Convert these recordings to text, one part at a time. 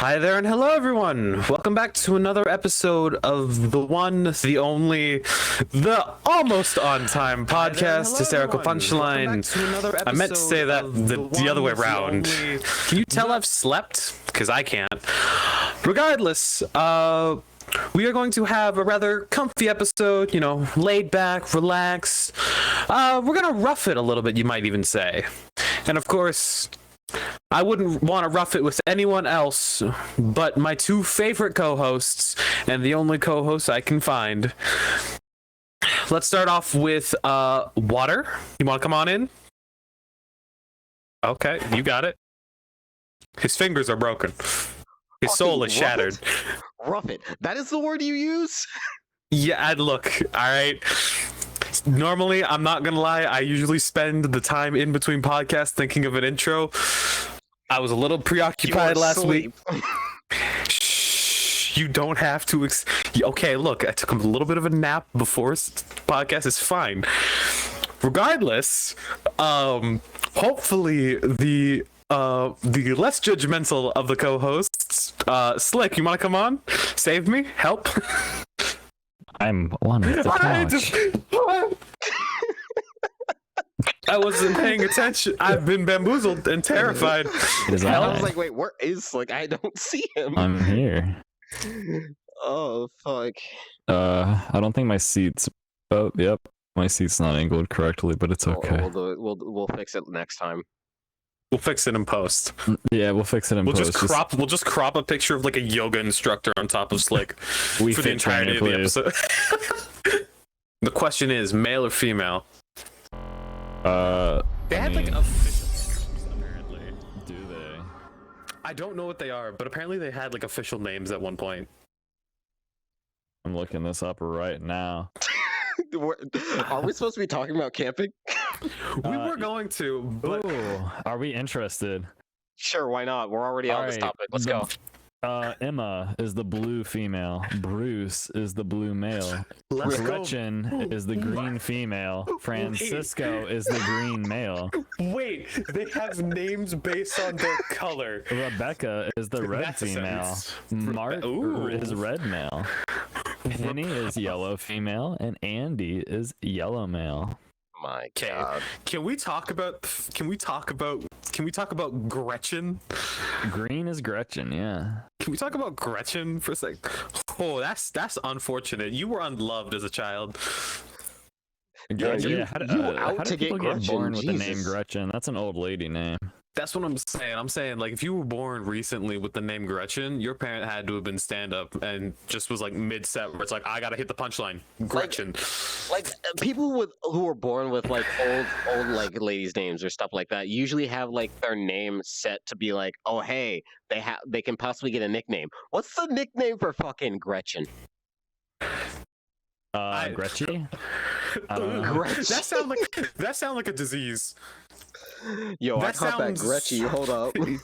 Hi there and hello everyone! Welcome back to another episode of the one, the only, the almost on time podcast, Hysterical Punchline. I meant to say that the other way around. Can you tell I've slept? Because I can't. Regardless, we are going to have a rather comfy episode, laid back, relax. We're gonna rough it a little bit, you might even say. And of course, I wouldn't want to rough it with anyone else but my two favorite co-hosts and the only co-host I can find. Let's start off with Water. You want to come on in? Okay, you got it. His fingers are broken. His soul is shattered. Rough it. That is the word you use? Yeah, look, all right. Normally, I'm not gonna lie, I usually spend the time in between podcasts thinking of an intro. I was a little preoccupied last week. Shh, you don't have to. Okay, look, I took a little bit of a nap before podcast. It's fine. Regardless, hopefully the less judgmental of the co-hosts, Slick, you want to come on? Save me? Help? I'm one with the couch. I wasn't paying attention. I've been bamboozled and terrified. I was like, wait, where is Slick? I don't see him. I'm here. Oh, fuck. I don't think my seat's... Oh, yep. My seat's not angled correctly, but it's okay. We'll fix it next time. We'll fix it in post. Yeah, we'll fix it in post. We'll just crop a picture of like a yoga instructor on top of Slick for the entirety of the episode. The question is, male or female? They had like official names, apparently. Do they? I don't know what they are, but apparently they had like official names at one point. I'm looking this up right now. Are we supposed to be talking about camping? We were going to, but are we interested? Sure, why not? We're already on this topic. Let's go. Emma is the blue female. Bruce is the blue male. Gretchen is the green female. Francisco is the green male. Wait, they have names based on their color. Rebecca is the red female. Mark is red male. Penny is yellow female, and Andy is yellow male. My God. Can we talk about Gretchen? Green is Gretchen, yeah. Can we talk about Gretchen for a sec? Oh, that's unfortunate. You were unloved as a child. Yeah, how did people get born with the name Jesus. Gretchen? That's an old lady name. That's what I'm saying. I'm saying, like, if you were born recently with the name Gretchen, your parent had to have been stand-up and just was like mid-set where it's like, I gotta hit the punchline. Gretchen. Like people who were born with like old like ladies' names or stuff like that usually have like their name set to be like, oh hey, they can possibly get a nickname. What's the nickname for fucking Gretchen? Gretchen? That sound like a disease. Yo, That I caught that Gretchen. Hold up. You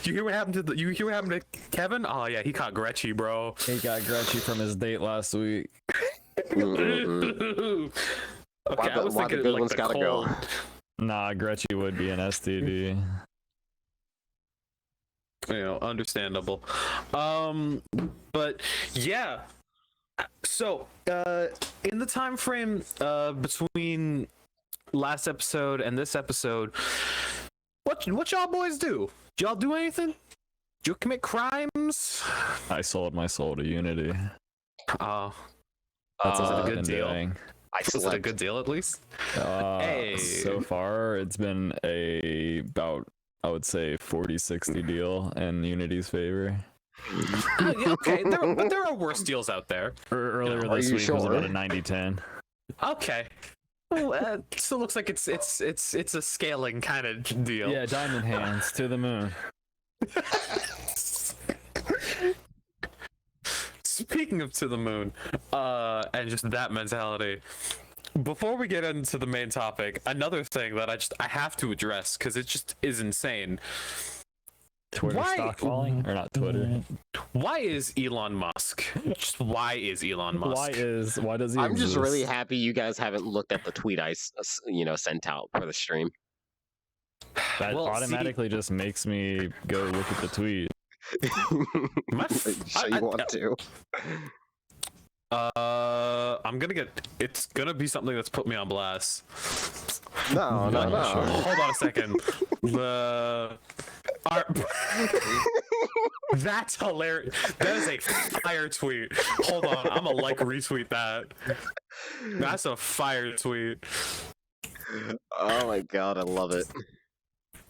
hear what happened to Kevin? Oh yeah, he caught Gretchen, bro. He got Gretchen from his date last week. Okay, I was thinking good like one's the gotta cold. go. Nah, Gretchen would be an STD. Understandable. But yeah. So, in the time frame between last episode and this episode, what y'all boys do? Did y'all do anything? Did you commit crimes? I sold my soul to Unity. Oh, That's was it all a I've good been deal? doing. Was it a good deal at least? Hey. So far, it's been about, I would say, 40-60 deal in Unity's favor. Okay, but there are worse deals out there. Earlier this week was about a 90-10. Okay. Well, still looks like it's a scaling kind of deal. Yeah, diamond hands to the moon. Speaking of to the moon, and just that mentality. Before we get into the main topic, another thing that I have to address because it just is insane. Twitter stock falling, or not Twitter? Why is Elon Musk? Just why is Elon Musk? Why does he? I'm just exist? really happy you guys haven't looked at the tweet I sent out for the stream. That Well, automatically just makes me go look at the tweet. Sure you want to. It's gonna be something that's put me on blast. No. Sure. Hold on a second. That's hilarious. That is a fire tweet. Hold on, I'm gonna retweet that. That's a fire tweet. Oh my god, I love it.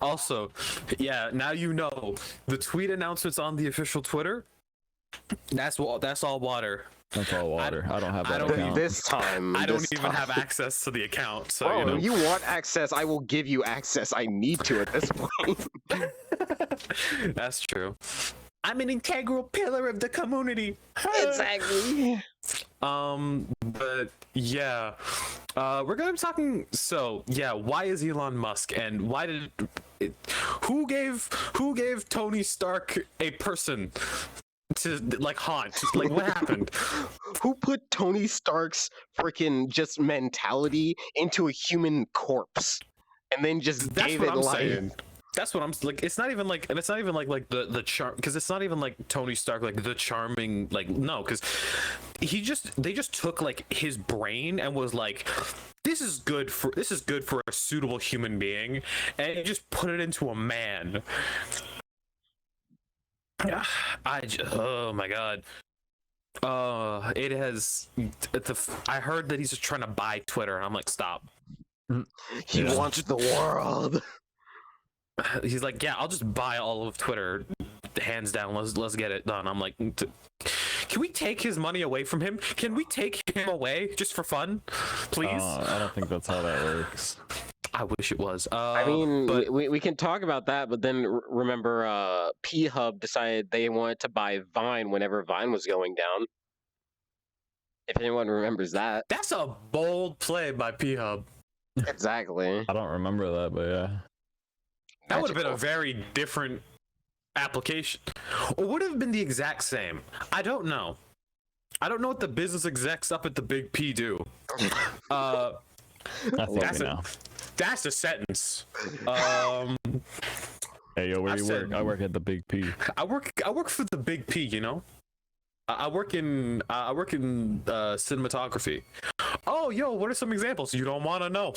Also, yeah, now you know the tweet announcements on the official Twitter. That's all water. That's all water. I don't have that I don't account. This time. I don't even have access to the account, so Bro, you know. if you want access, I will give you access. I need to at this point. That's true. I'm an integral pillar of the community. Exactly. But yeah, we're gonna be talking. So yeah, why is Elon Musk and why did who gave Tony Stark a person to haunt? Like, what happened? Who put Tony Stark's freaking just mentality into a human corpse and then just That's gave what it I'm life? saying. That's what I'm like. It's not even like the charm, because it's not even like Tony Stark, like the charming, no, because they just took like his brain and was like, this is good for a suitable human being, and just put it into a man. Oh my god. It has. I heard that he's just trying to buy Twitter, and I'm like, stop. He wants the world. He's like, yeah, I'll just buy all of Twitter, hands down. Let's get it done. I'm like, can we take his money away from him? Can we take him away just for fun, please? I don't think that's how that works. I wish it was. I mean, but we can talk about that, but then remember, P-Hub decided they wanted to buy Vine whenever Vine was going down. If anyone remembers that. that's a bold play by P-Hub. Exactly. I don't remember that, but yeah. That would have been a very different application, or would have been the exact same. I don't know. I don't know what the business execs up at the Big P do. I think That's we know. That's a sentence. Hey, yo, where you work? I work at the Big P. I work for the Big P. You know, I work in cinematography. Oh, yo, what are some examples you don't want to know?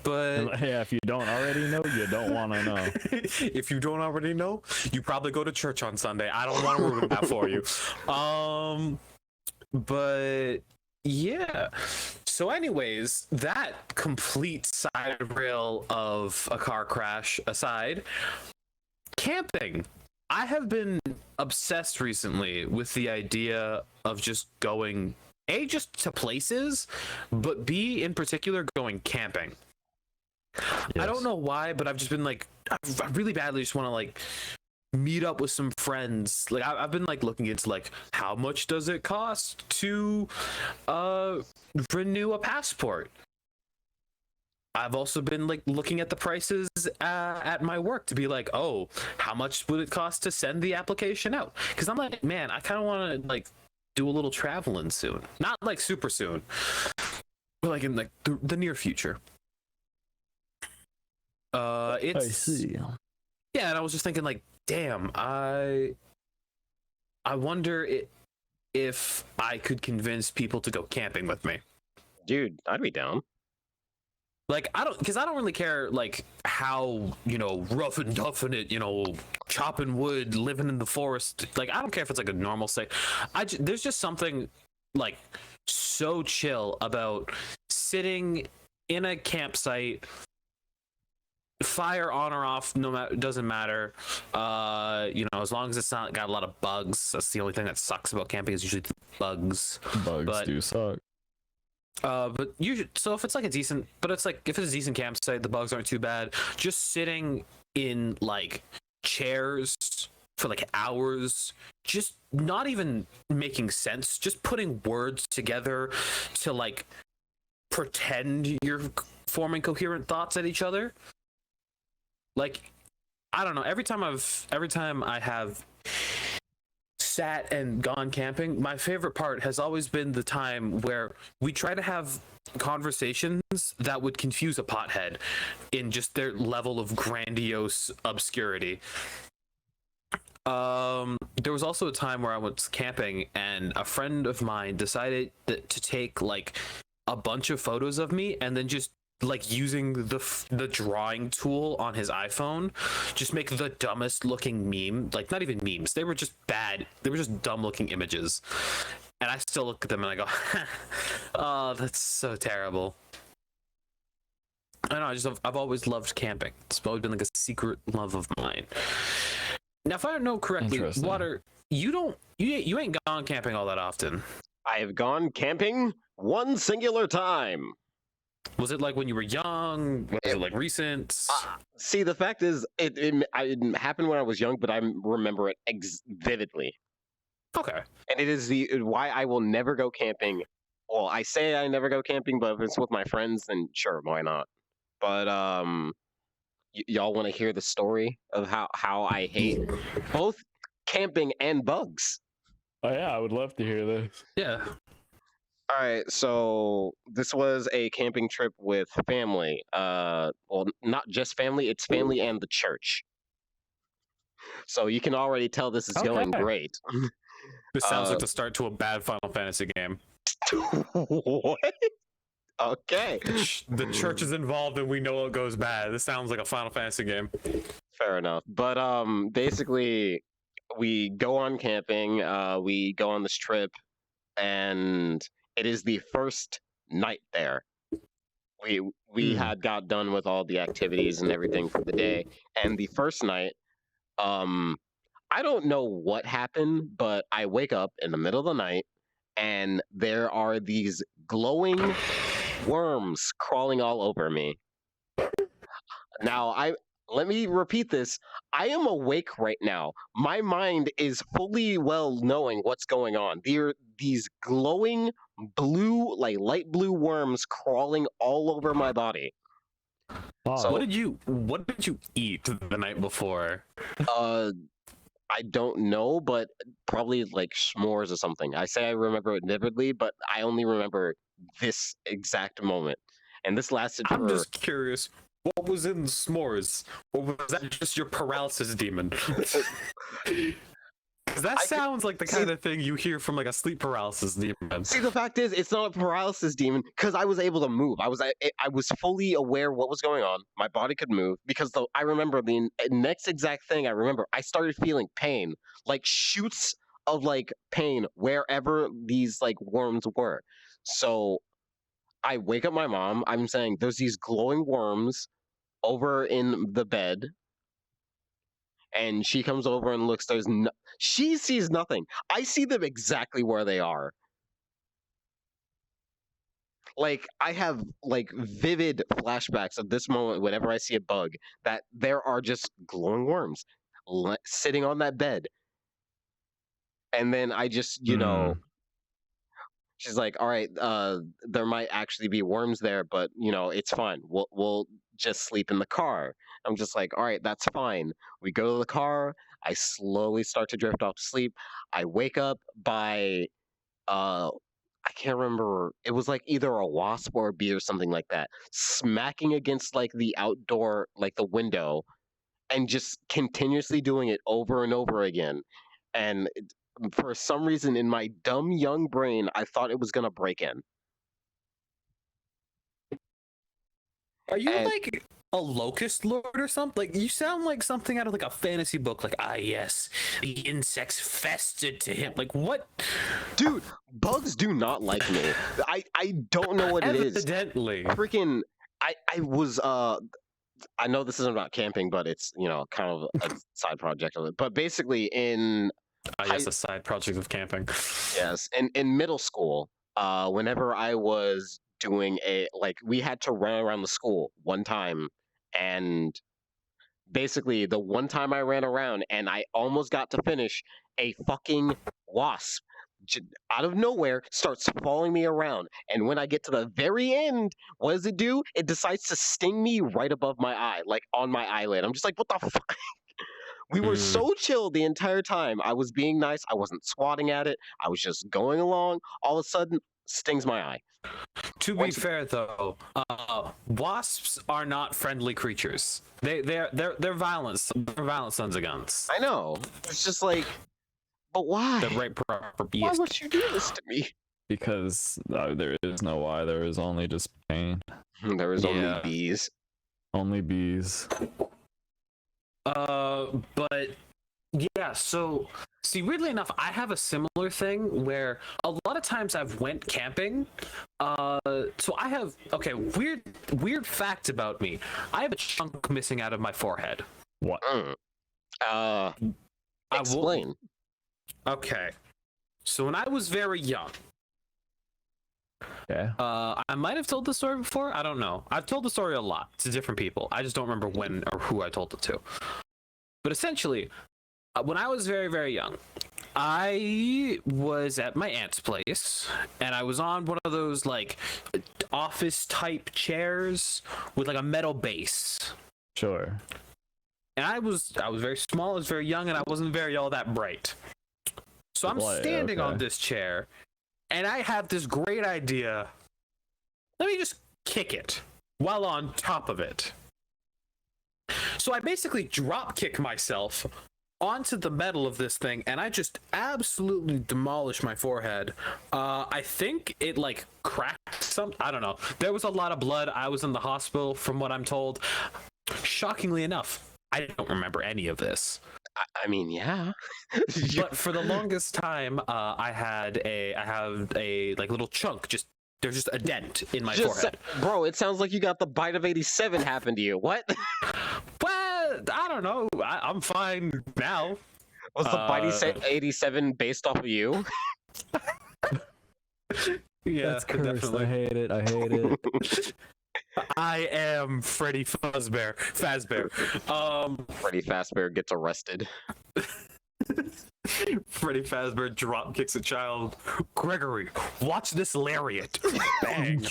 But Yeah, if you don't already know, you don't want to know. if you don't already know, you probably go to church on Sunday. I don't want to ruin that for you. But yeah. So anyways, that complete side rail of a car crash aside, camping. I have been obsessed recently with the idea of just going just to places, but B, in particular, going camping. I don't know why, but I've just been like, I really badly just want to meet up with some friends. I've been looking into how much does it cost to renew a passport. I've also been looking at the prices at my work to be like, oh, how much would it cost to send the application out? Because I'm like, man, I kind of want to do a little traveling soon. Not super soon, but in the near future. I see. Yeah, and I was just thinking damn, I wonder if I could convince people to go camping with me. Dude, I'd be down. I don't really care how rough and toughing it, chopping wood, living in the forest. I don't care if it's a normal state. There's just something so chill about sitting in a campsite, fire on or off, no matter, doesn't matter. As long as it's not got a lot of bugs. That's the only thing that sucks about camping is usually the bugs. Bugs do suck. But usually, so if it's a decent, but it's if it's a decent campsite, the bugs aren't too bad. Just sitting in chairs for hours, just not even making sense, just putting words together to pretend you're forming coherent thoughts at each other. I don't know. Every time I have sat and gone camping, my favorite part has always been the time where we try to have conversations that would confuse a pothead in just their level of grandiose obscurity. There was also a time where I was camping and a friend of mine decided to take like a bunch of photos of me and then just like using the drawing tool on his iPhone, just make the dumbest looking meme. Like not even memes, they were just bad, they were just dumb looking images, and I still look at them and I go oh, that's so terrible. I don't know, I've always loved camping. It's always been like a secret love of mine. Now if I know correctly, Water, you ain't gone camping all that often. I have gone camping one singular time. Was it like when you were young? Was it like recent? See, the fact is, it happened when I was young, but I remember it vividly. Okay. And it is why I will never go camping. Well, I say I never go camping, but if it's with my friends, then sure, why not? But y'all want to hear the story of how I hate both camping and bugs? Oh yeah, I would love to hear this. Yeah. All right, so this was a camping trip with family. Well, not just family; it's family and the church. So you can already tell this is going great. This sounds like the start to a bad Final Fantasy game. What? Okay. The church is involved and we know it goes bad. This sounds like a Final Fantasy game. Fair enough. But basically we go on camping, we go on this trip, and it is the first night there. We had got done with all the activities and everything for the day, and the first night, I don't know what happened, but I wake up in the middle of the night and there are these glowing worms crawling all over me. Now, let me repeat this. I am awake right now. My mind is fully well knowing what's going on. There are these glowing blue, like light blue worms crawling all over my body. So what did you eat the night before? I don't know, but probably like s'mores or something. I say I remember it vividly, but I only remember this exact moment. And this lasted for... I'm just curious, what was in the s'mores? Or was that just your paralysis demon? Because that sounds like the kind of thing you hear from like a sleep paralysis demon. See, the fact is, it's not a paralysis demon because I was able to move. I was fully aware what was going on. My body could move because I remember the next exact thing I remember. I started feeling pain, like shoots of like pain wherever these like worms were. So I wake up my mom. I'm saying there's these glowing worms over in the bed. And she comes over and looks. She sees nothing. I see them exactly where they are. Like, I have like vivid flashbacks of this moment whenever I see a bug, that there are just glowing worms sitting on that bed. And then I just, she's like, all right, there might actually be worms there, but it's fine. We'll just sleep in the car. I'm just like, all right, that's fine. We go to the car. I slowly start to drift off to sleep. I wake up by, I can't remember. It was like either a wasp or a bee or something like that, smacking against like the outdoor, like the window, and just continuously doing it over and over again. And for some reason in my dumb young brain, I thought it was gonna break in. Are you like a locust lord or something? Like, you sound like something out of like a fantasy book. Like, yes, the insects festered to him. Like, what? Dude, bugs do not like me. I don't know what it is. Evidently. Freaking, I was, I know this isn't about camping, but it's, kind of a side project of it. But basically in... yes, a side project of camping. Yes, in middle school, whenever I was doing we had to run around the school one time, and basically the one time I ran around and I almost got to finish, a fucking wasp out of nowhere starts following me around, and when I get to the very end, what does it do? It decides to sting me right above my eye, like on my eyelid. I'm just like, what the fuck? We were so chill the entire time. I was being nice. I wasn't swatting at it. I was just going along. All of a sudden, stings my eye. To be fair, though, wasps are not friendly creatures. They're violent. They're violent sons of guns. I know. It's just like, but why? The right proper beast. Why would you do this to me? Because there is no why. There is only just pain. There was only bees. Only bees. But yeah, so see, weirdly enough, I have a similar thing where a lot of times I've went camping. So I have weird fact about me. I have a chunk missing out of my forehead. What? Explain. Okay. So when I was very young, Yeah. I might have told the story before. I don't know. I've told the story a lot to different people. I just don't remember when or who I told it to. But essentially, when I was very, very young, I was at my aunt's place, and I was on one of those like office type chairs with like a metal base. Sure. And I was very small, I was very young, and I wasn't very all that bright. So I'm standing on this chair, and I have this great idea. Let me just kick it while on top of it. So I basically drop kick myself onto the metal of this thing, and I just absolutely demolish my forehead. I think it like cracked some. I don't know. There was a lot of blood. I was in the hospital, from what I'm told. Shockingly enough, I don't remember any of this. I mean, yeah. But for the longest time, I have a like little chunk. There's just a dent in my forehead. Bro, it sounds like you got the bite of 87 happen to you. What? Well, I don't know. I'm fine now. Was the bite 87 based off of you? Yeah, that's cursed. definitely. I hate it. I am Freddy Fazbear. Freddy Fazbear gets arrested. Freddy Fazbear drop kicks a child. Gregory, watch this lariat. Bang.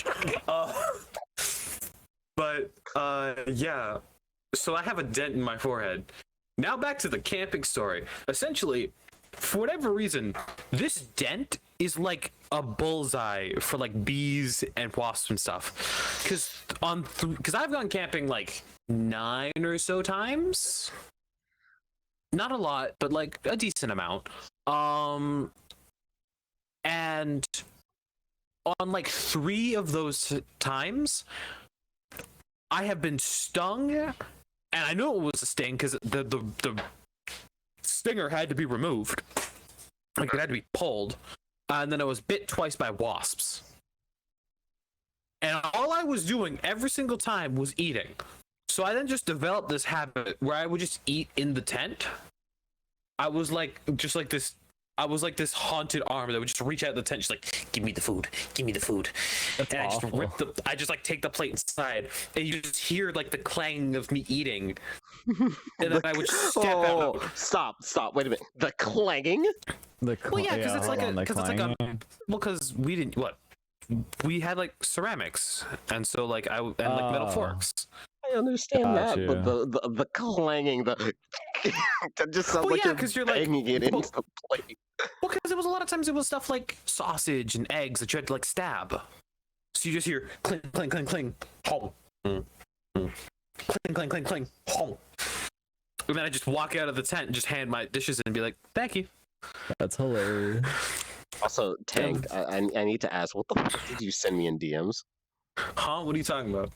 Yeah. So I have a dent in my forehead. Now back to the camping story. Essentially, for whatever reason, this dent is like a bullseye for like bees and wasps and stuff. Because I've gone camping like 9 or so times. Not a lot, but like a decent amount. And on like 3 of those times, I have been stung, and I knew it was a sting because the stinger had to be removed. Like it had to be pulled. And then I was bit twice by wasps. And all I was doing every single time was eating. So I then just developed this habit where I would just eat in the tent. I was like this haunted arm that would just reach out the tent, just like, give me the food. That's and awful. I just like take the plate inside, and you just hear like the clang of me eating. And then I would step out. Stop. Wait a minute. The clanging? Well, yeah, because we didn't we had like ceramics, and so like and like metal forks. I understand that, you. but the clanging, that just sounds like you're like banging it into the plate. Well, because it was a lot of times it was stuff like sausage and eggs that you had to like stab. So you just hear cling, cling, cling, cling, home, cling, cling, cling, cling, home. And then I just walk out of the tent and just hand my dishes and be like, "Thank you." That's hilarious. Also, Tank, I need to ask, what the fuck did you send me in DMs? Huh? What are you talking about?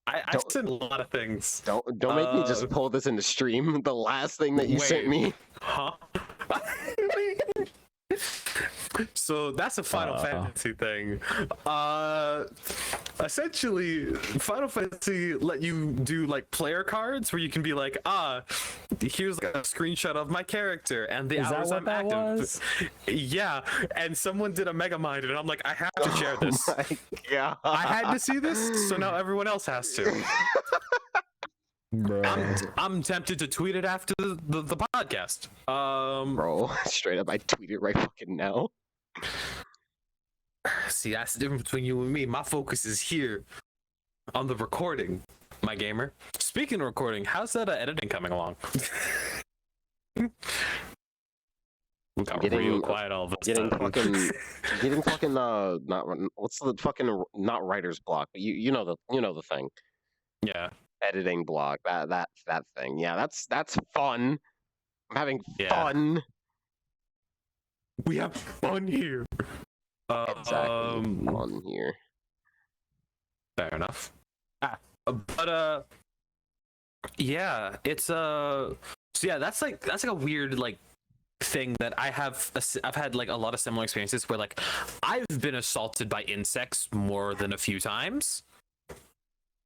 I sent a lot of things. Don't make me just pull this in the stream. The last thing that you sent me. Huh? So that's a Final Fantasy thing. Essentially, Final Fantasy let you do like player cards where you can be like, here's like a screenshot of my character and the hours I'm active. Was? Yeah, and someone did a Megamind, and I'm like, I have to share this. Oh my God. I had to see this, so now everyone else has to. Bro. I'm tempted to tweet it after the podcast. Bro, straight up, I tweet it right fucking now. See, that's the difference between you and me. My focus is here on the recording. my gamer. Speaking of recording, how's that editing coming along? We got real quiet all this getting time. fucking not what's the fucking not writer's block, but you know the thing. Yeah. Editing block, that thing. Yeah, that's fun. I'm having fun. We have fun here. Exactly. Fun here. Fair enough. But yeah, it's so yeah, that's like a weird like thing that I've had like a lot of similar experiences where like I've been assaulted by insects more than a few times.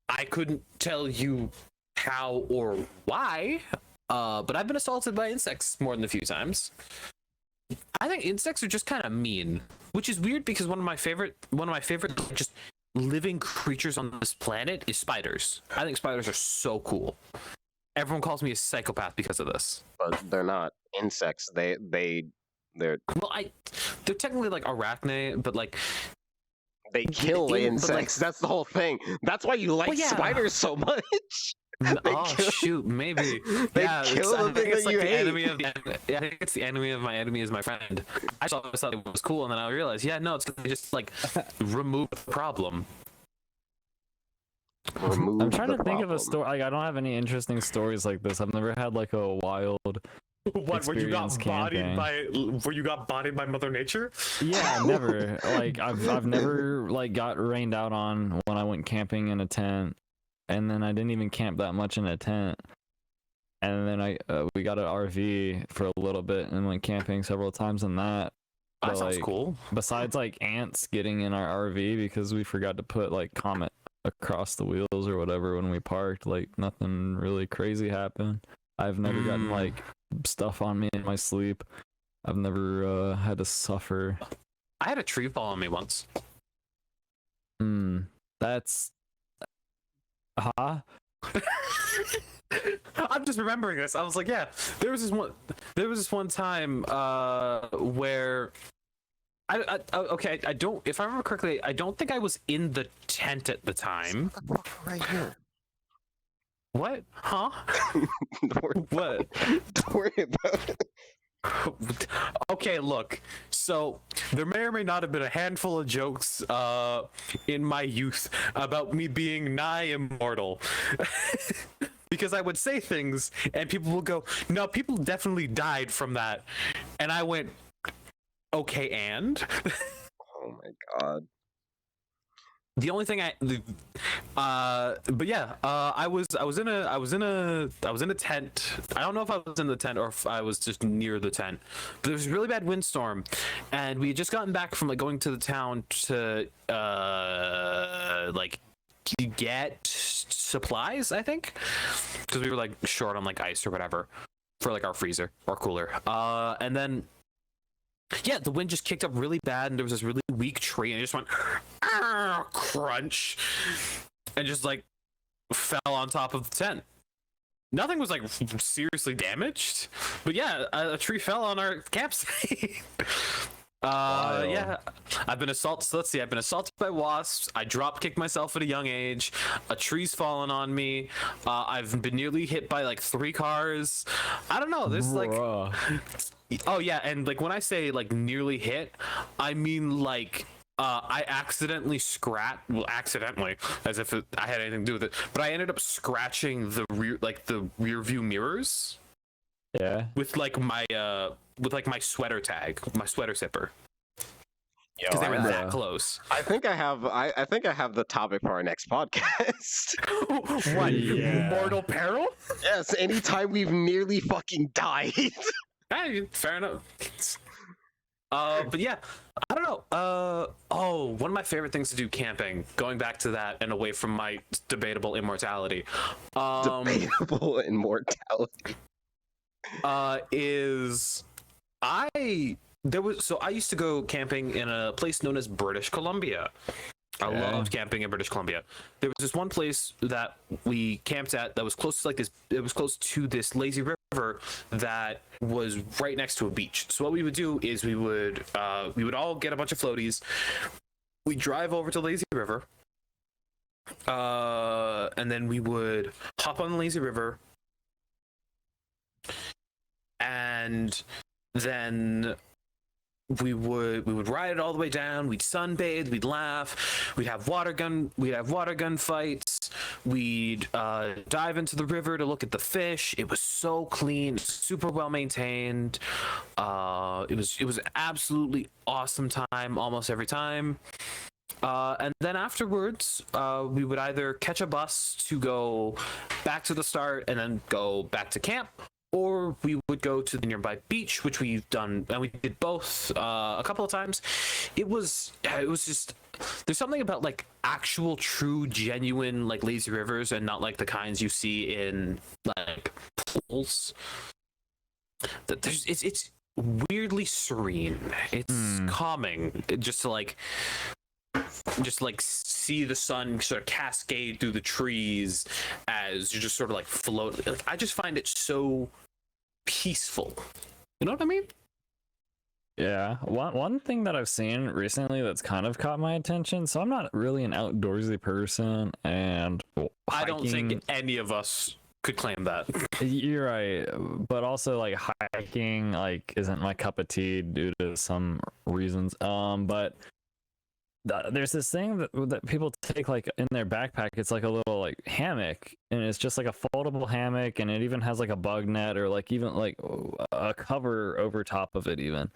I couldn't tell you how or why, but I've been assaulted by insects more than a few times. I think insects are just kind of mean, which is weird because one of my favorite just living creatures on this planet is spiders. I think spiders are so cool. Everyone calls me a psychopath because of this. But they're not insects. They're well, they're technically like arachne, but like they kill insects. Like, that's the whole thing. That's why you like spiders so much. Shoot, maybe. They kill the thing that you hate. I think it's the enemy of my enemy is my friend. I just always thought it was cool, and then I realized, no, it's because they just like remove the problem. I'm trying to think of a story. Like, I don't have any interesting stories like this. I've never had like a wild. What? Where you got bodied by Mother Nature? Yeah, never. Like I've never like got rained out on when I went camping in a tent, and then I didn't even camp that much in a tent. And then we got an RV for a little bit and went camping several times in that. That sounds cool. Besides like ants getting in our RV because we forgot to put like Comet across the wheels or whatever when we parked, like nothing really crazy happened. I've never gotten like stuff on me in my sleep. I've never had to suffer. I had a tree fall on me once. That's I'm just remembering this. I was like, yeah, there was this one time where okay, I don't, if I remember correctly, I don't think I was in the tent at the time. Right here. What? Huh? What? Don't worry about it. Okay, look. So there may or may not have been a handful of jokes in my youth about me being nigh immortal. Because I would say things and people will go, no, people definitely died from that. And I went, okay, and? Oh my god. The only thing but yeah, I was in a tent. I don't know if I was in the tent or if I was just near the tent. But there was a really bad windstorm, and we had just gotten back from like going to the town to like get supplies, I think, because we were like short on like ice or whatever for like our freezer or cooler. And then yeah, the wind just kicked up really bad, and there was this really weak tree, and it just went crunch, and just like fell on top of the tent. Nothing was like seriously damaged, but yeah, a tree fell on our campsite. Yeah, I've been assaulted. So let's see, I've been assaulted by wasps. I drop kicked myself at a young age. A tree's fallen on me. I've been nearly hit by like 3 cars. I don't know. There's like. Oh yeah, and like when I say like nearly hit, I mean like I accidentally accidentally, as if I had anything to do with it, but I ended up scratching the rear view mirrors. Yeah. With like my sweater tag, my sweater zipper. Because they were that close. I think I have the topic for our next podcast. What? Yeah. Mortal peril? Yes, anytime we've nearly fucking died. Hey, fair enough. But yeah, I don't know. One of my favorite things to do camping, going back to that and away from my debatable immortality. Debatable immortality. Is I used to go camping in a place known as British Columbia. I loved camping in British Columbia. There was this one place that we camped at that was close to like this. It was close to this lazy river that was right next to a beach. So what we would do is we would all get a bunch of floaties. We drive over to lazy river. And then we would hop on the lazy river, and then we would ride it all the way down. We'd sunbathe, we'd laugh, we'd have water gun fights. We'd dive into the river to look at the fish. It was so clean, super well maintained. It was absolutely awesome time almost every time. And then afterwards, we would either catch a bus to go back to the start and then go back to camp, or we would go to the nearby beach, which we've done, and we did both a couple of times. It was just, there's something about like actual, true, genuine like lazy rivers, and not like the kinds you see in like pools. That it's weirdly serene. It's calming, just to like see the sun sort of cascade through the trees as you just sort of like float. Like, I just find it so peaceful. You know what I mean? Yeah. One thing that I've seen recently that's kind of caught my attention. So I'm not really an outdoorsy person, and I don't think any of us could claim that. You're right, but also like hiking like isn't my cup of tea due to some reasons. But there's this thing that people take like in their backpack. It's like a little like hammock, and it's just like a foldable hammock, and it even has like a bug net or like even like a cover over top of it even.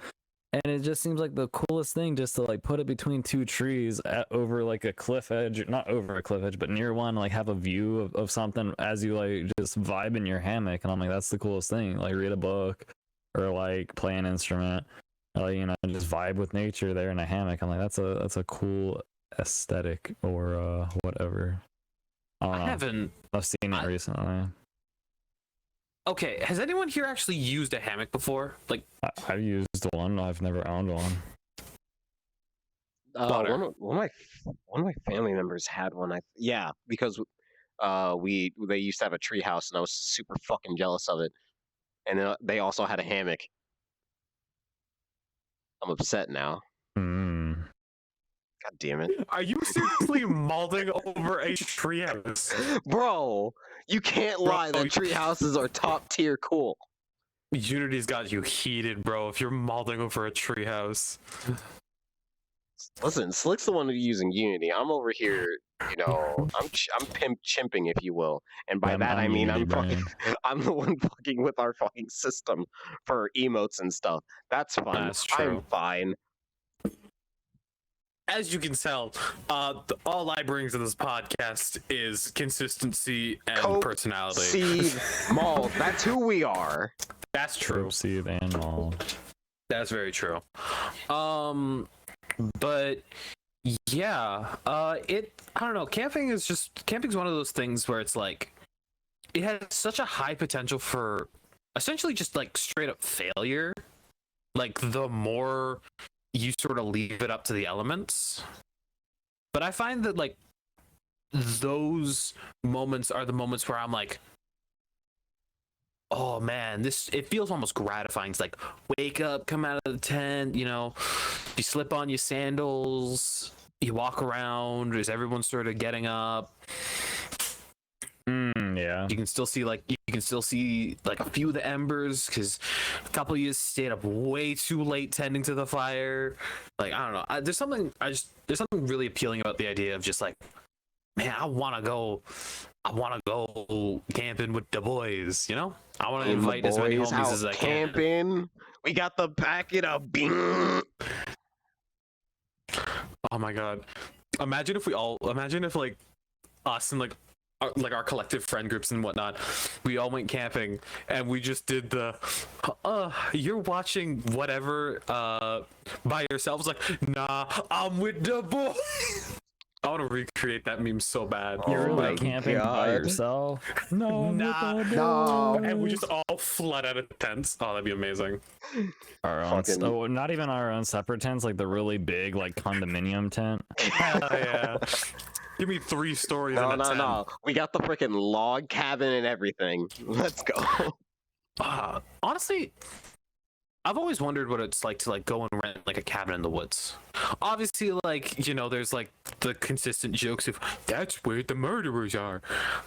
And it just seems like the coolest thing, just to like put it between two trees over like a cliff edge, not over a cliff edge, but near one, like have a view of something as you like just vibe in your hammock. And I'm like, that's the coolest thing. Like read a book or like play an instrument. You know, just vibe with nature there in a hammock. I'm like, that's a cool aesthetic or whatever. I've seen it recently. Okay, has anyone here actually used a hammock before? Like, I've used one. I've never owned one. One of my family members had one. Because they used to have a tree house, and I was super fucking jealous of it. And they also had a hammock. I'm upset now. God damn it. Are you seriously malding over a treehouse? Bro, you can't lie. The tree houses are top tier cool. Unity's got you heated, bro, if you're malding over a treehouse. Listen, Slick's the one who's using Unity. I'm over here, you know, I'm pimp chimping, if you will. And by that I mean I'm the one fucking with our fucking system for emotes and stuff. That's fine. That's true. I'm fine. As you can tell, all I bring to this podcast is consistency and personality. Seed, Maul. That's who we are. That's true. Seed and Maul. That's very true. But yeah, I don't know. Camping's one of those things where it's like, it has such a high potential for essentially just like straight up failure. Like the more you sort of leave it up to the elements. But I find that like those moments are the moments where I'm like, oh man, it feels almost gratifying. It's like, wake up, come out of the tent, you know, you slip on your sandals, you walk around as everyone's sort of getting up. Yeah. You can still see like a few of the embers because a couple of you stayed up way too late tending to the fire. Like, I don't know. There's something really appealing about the idea of just like, man, I want to go camping with the boys, you know? I want to invite as many homies as I can. Camping. We got the packet of beans. Oh my god. Imagine if like us and like our collective friend groups and whatnot, we all went camping and we just did the you're watching whatever by yourselves, like, nah, I'm with the boy. I want to recreate that meme so bad. You're like camping by yourself? No, no. And we just all flood out of tents. Oh, that'd be amazing. Our own, not even our own separate tents, like the really big like condominium tent. Hell yeah. Give me 3 stories. No. We got the freaking log cabin and everything. Let's go. Honestly, I've always wondered what it's like to like go and rent like a cabin in the woods. Obviously, like, you know, there's like the consistent jokes of that's where the murderers are,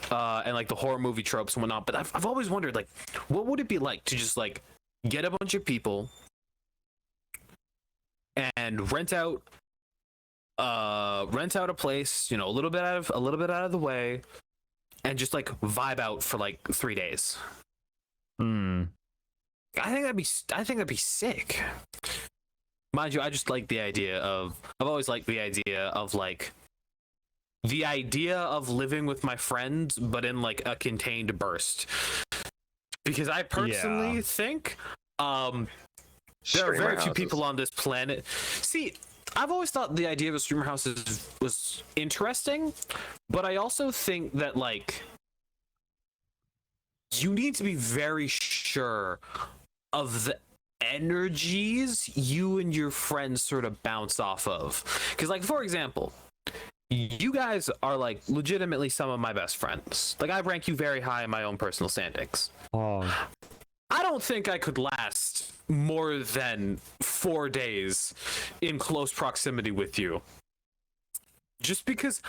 and like the horror movie tropes and whatnot. But I've always wondered, like, what would it be like to just like get a bunch of people and rent out a place, you know, a little bit out of the way, and just like vibe out for like 3 days. I think that'd be sick. Mind you, I just like the idea of. I've always liked the idea of like the idea of living with my friends, but in like a contained burst. Because I personally think there are very few people on this planet. See, I've always thought the idea of a streamer house was interesting, but I also think that like you need to be very sure of the energies you and your friends sort of bounce off of. Because like, for example, you guys are like legitimately some of my best friends. Like, I rank you very high in my own personal standings. I don't think I could last more than 4 days in close proximity with you, just because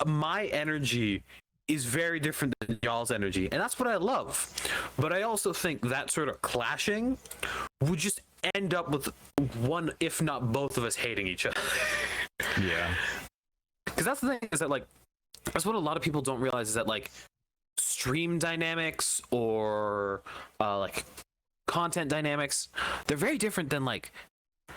my energy is very different than y'all's energy, and that's what I love. But I also think that sort of clashing would just end up with one, if not both of us, hating each other. Yeah. Because that's the thing, is that like, that's what a lot of people don't realize, is that like stream dynamics or like content dynamics, they're very different than like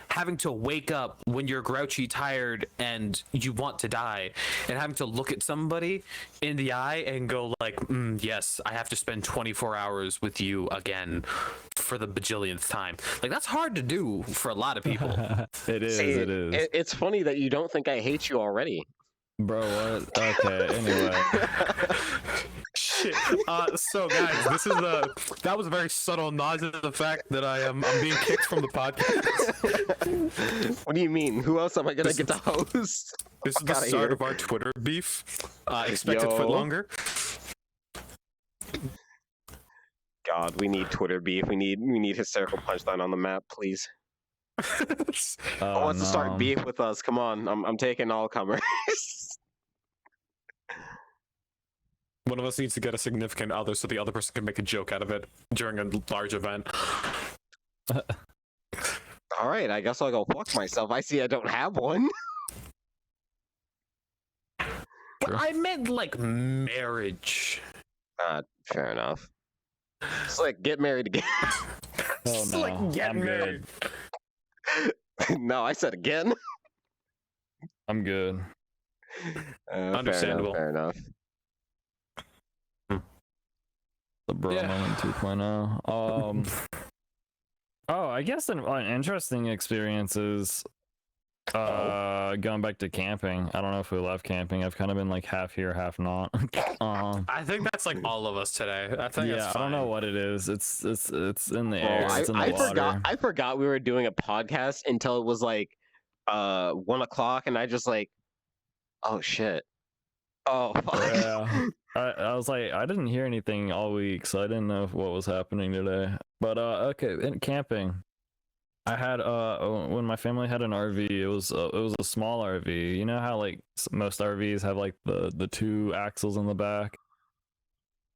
having to wake up when you're grouchy, tired, and you want to die, and having to look at somebody in the eye and go like, yes, I have to spend 24 hours with you again for the bajillionth time. Like, that's hard to do for a lot of people. It is. It's funny that you don't think I hate you already. Bro, what? Okay, anyway. Shit. So guys, that was a very subtle nod to the fact that I'm being kicked from the podcast. What do you mean? Who else am I gonna get to host? This is the start of our Twitter beef. Expect it for longer. God, we need Twitter beef. We need hysterical punchline on the map, please. Who wants to start beef with us? Come on, I'm taking all comers. One of us needs to get a significant other so the other person can make a joke out of it during a large event. All right, I guess I'll go fuck myself. I see I don't have one. But I meant like marriage. Fair enough. It's like get married again. Oh no, like get married. No, I said again. I'm good. Understandable. Fair enough. The bro moment 2.0. Oh, I guess an interesting experience is going back to camping. I don't know if we love camping. I've kind of been like half here, half not. I think that's like all of us today. I think that's fine. I don't know what it is. It's in the air. It's in the water. I forgot we were doing a podcast until it was like 1 o'clock, and I just like, oh shit. Oh fuck. Yeah. I was like, I didn't hear anything all week, so I didn't know what was happening today. But okay, in camping, I had when my family had an RV, it was a small RV. You know how like most RVs have like the 2 axles in the back,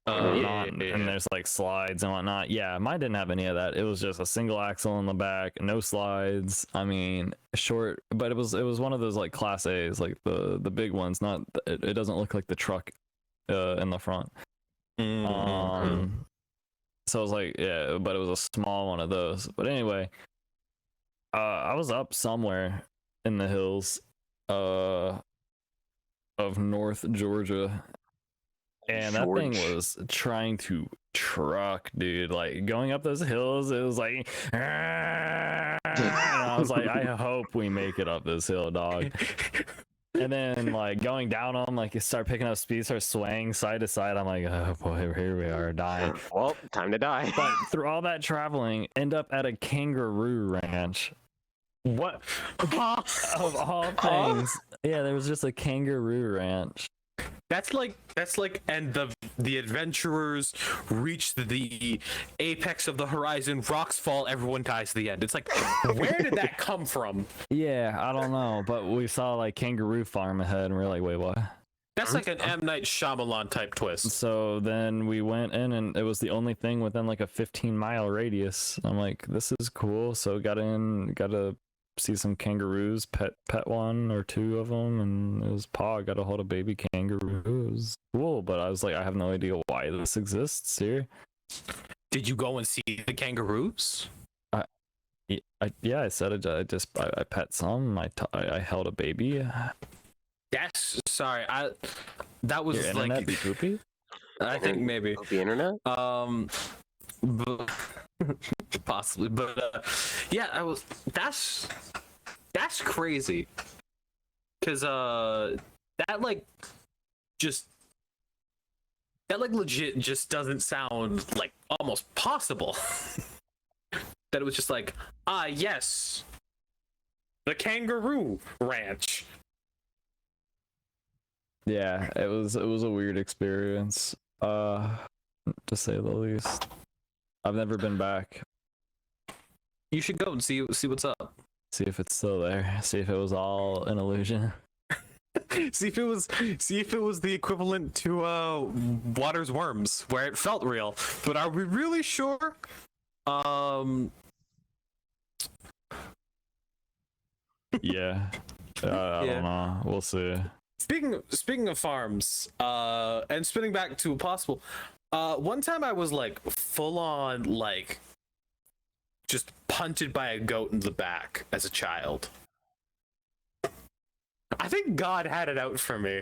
and there's like slides and whatnot. Yeah, mine didn't have any of that. It was just a single axle in the back, no slides. I mean, short, but it was one of those like Class A's, like the big ones. Not it doesn't look like the truck in the front. So I was like, yeah, but it was a small one of those. But anyway, I was up somewhere in the hills of North Georgia, and that thing was trying to truck, dude. Like going up those hills, it was like, and I was like, I hope we make it up this hill, dog. And then like going down on, like, it started picking up speed, started swaying side to side. I'm like, oh boy, here we are dying. Well, time to die. But through all that traveling, end up at a kangaroo ranch. What? Of all things. Yeah, there was just a kangaroo ranch. That's like, and the adventurers reach the apex of the horizon. Rocks fall. Everyone dies at the end. It's like, where did that come from? Yeah, I don't know, but we saw like kangaroo farm ahead, and we're like, wait, what? That's like an M. Night Shyamalan type twist. So then we went in, and it was the only thing within like a 15-mile radius. I'm like, this is cool. So got to see some kangaroos, pet one or two of them, and it was Pog got a hold of baby kangaroo. It was cool, but I was like, I have no idea why this exists here. Did you go and see the kangaroos? Yeah, I said it. I pet some. I held a baby. That's sorry. That was Your like internet be poopy? I think maybe The internet. but, possibly, but yeah, that's crazy, because that like legit just doesn't sound like almost possible. That it was just like, yes, the kangaroo ranch. Yeah, it was a weird experience, to say the least. I've never been back. You should go and see what's up. See if it's still there. See if it was all an illusion. see if it was the equivalent to Water's Worms, where it felt real. But are we really sure? Yeah. I don't know. We'll see. Speaking of farms, and spinning back to Impossible, one time I was like full on like just punted by a goat in the back as a child. I think God had it out for me.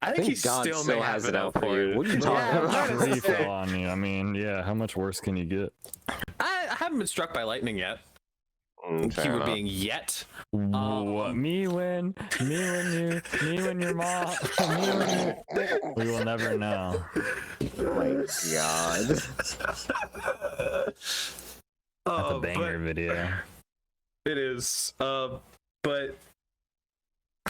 I think he God still still may has have it out for you. What are you talking about? He fell on you. I mean, yeah. How much worse can you get? I haven't been struck by lightning yet. Keyword being yet. Me when your mom. We will never know. Oh my God. That's a banger video. It is. But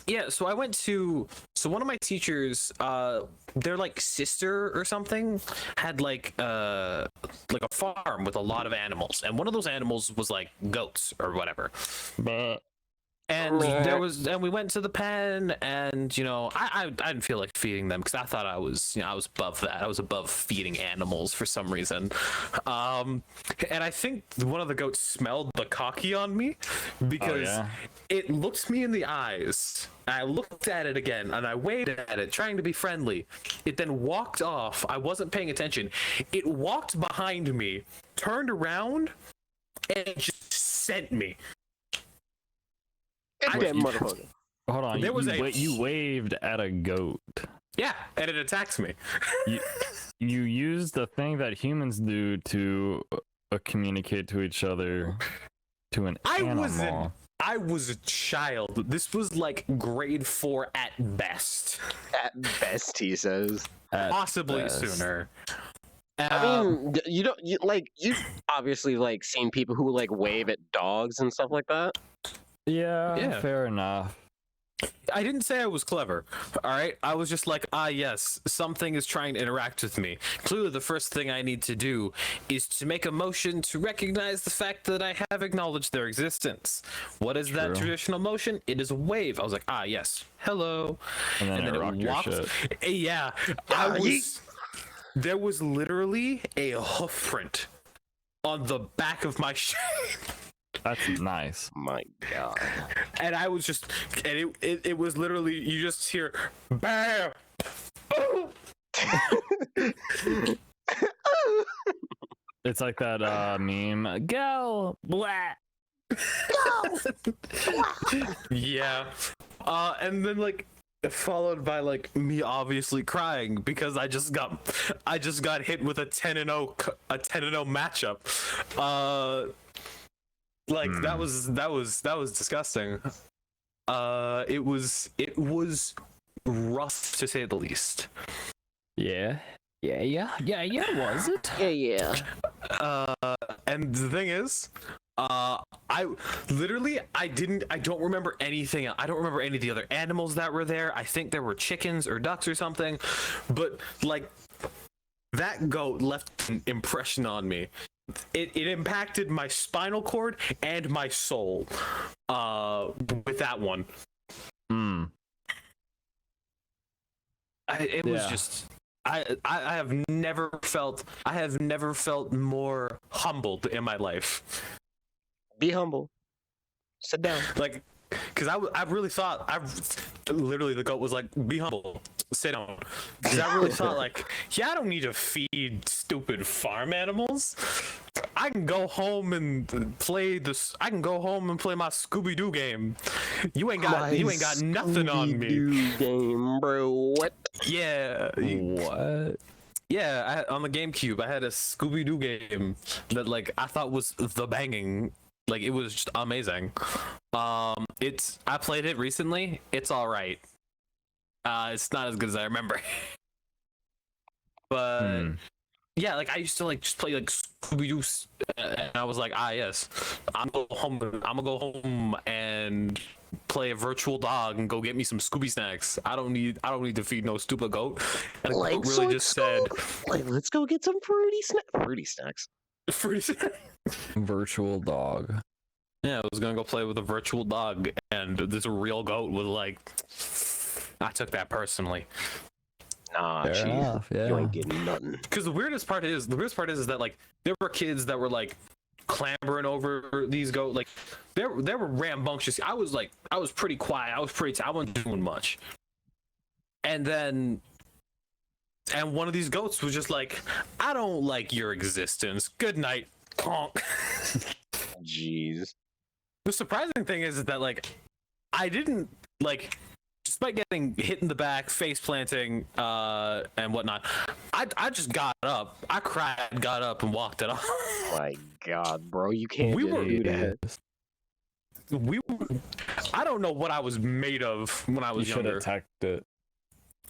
yeah, so I went to one of my teachers, their like sister or something had like a farm with a lot of animals, and one of those animals was like goats or whatever. But And we went to the pen, and I didn't feel like feeding them because I thought I was above that. I was above feeding animals for some reason. And I think one of the goats smelled the cocky on me because it looked me in the eyes. I looked at it again and I waved at it, trying to be friendly. It then walked off. I wasn't paying attention. It walked behind me, turned around, and just sent me. Motherfucker. Hold on. You waved at a goat. Yeah, and it attacks me. You used the thing that humans do to communicate to each other to an animal. I was a child. This was like grade 4 at best. At best, he says. Possibly sooner. I mean, you've obviously like seen people who like wave at dogs and stuff like that. Yeah, fair enough. I didn't say I was clever, all right? I was just like, yes, something is trying to interact with me. Clearly, the first thing I need to do is to make a motion to recognize the fact that I have acknowledged their existence. What is that traditional motion? It is a wave. I was like, yes, hello. And then it rocked your shit. Yeah, there was literally a hoof print on the back of my shoe. That's nice. My God. And I was just, and it was literally, you just hear, BAM! It's like that meme. Go! Blah! Go! Yeah. And then like, followed by like me obviously crying because I just got hit with a 10-0 matchup. Like that was disgusting. It was rough to say the least. Yeah, was it? Yeah. And the thing is, I literally I don't remember anything. I don't remember any of the other animals that were there. I think there were chickens or ducks or something, but like that goat left an impression on me. It impacted my spinal cord and my soul. With that one. It was just I have never felt more humbled in my life. Be humble. Sit down. Like, because I really thought literally the goat was like, be humble, sit down. Because I really thought like, yeah, I don't need to feed stupid farm animals. I can go home and play this. I can go home and play my Scooby Doo game. You ain't got nothing on me. Scooby-Doo game, bro. What? Yeah. What? Yeah, on the GameCube, I had a Scooby Doo game that like I thought was the banging. Like it was just amazing. I played it recently. It's all right. It's not as good as I remember. But yeah, like I used to like just play like Scooby Doo, and I was like, yes, I'm gonna go home and play a virtual dog and go get me some Scooby snacks. I don't need to feed no stupid goat. And the goat really just said, like, let's go get some fruity snacks. Virtual dog. Yeah, I was gonna go play with a virtual dog, and this real goat was like, I took that personally. Nah, Yeah. you ain't getting nothing. Because the weirdest part is that like there were kids that were like clambering over these goats. Like there were rambunctious. I was pretty quiet. I wasn't doing much. And one of these goats was just like, I don't like your existence. Good night. Conk. Jeez. The surprising thing is that like I didn't like, despite getting hit in the back, face planting, and whatnot, I just got up. I cried, got up, and walked it off. My God, bro, you can't do that. I don't know what I was made of when I was younger. You should have attacked it.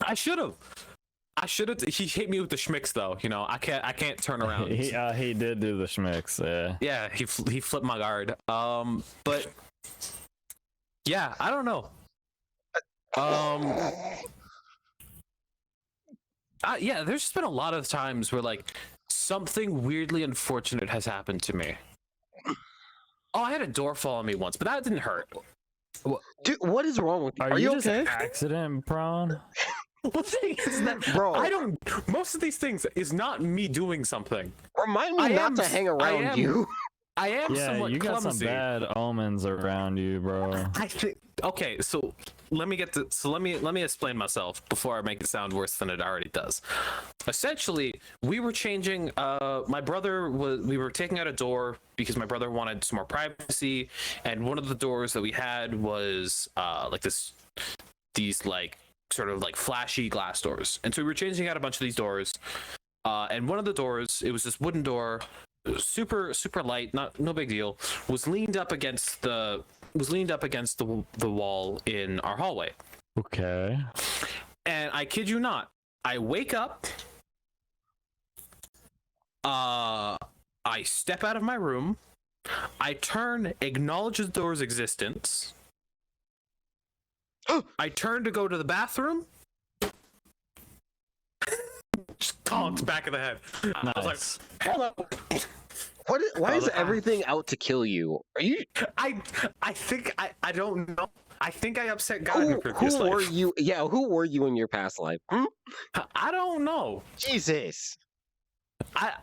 I should have. He hit me with the schmicks though. You know, I can't turn around. He did do the schmicks. Yeah. Yeah, he flipped my guard. But yeah, I don't know. Yeah, there's just been a lot of times where like something weirdly unfortunate has happened to me. Oh, I had a door fall on me once, but that didn't hurt. Dude, what is wrong with you? Are you okay? just accident prone? The thing is that, bro, most of these things is not me doing something. Remind me not to hang around you. I am somewhat you got clumsy. some bad omens around you, bro. I think. Okay, so let me explain myself before I make it sound worse than it already does. Essentially, we were changing. We were taking out a door because my brother wanted some more privacy, and one of the doors that we had was like these like sort of like flashy glass doors, and so we were changing out a bunch of these doors. And one of the doors, it was this wooden door, super light, no big deal, was leaned up against the wall in our hallway. Okay. And I kid you not, I wake up, I step out of my room, I turn, acknowledge the door's existence, I turn to go to the bathroom, just conked back of the head. Nice. I was like, hello. Why is everything out to kill you? Are you? I think I don't know. I think I upset God in my previous who life. were you? Yeah, who were you in your past life? I don't know. Jesus.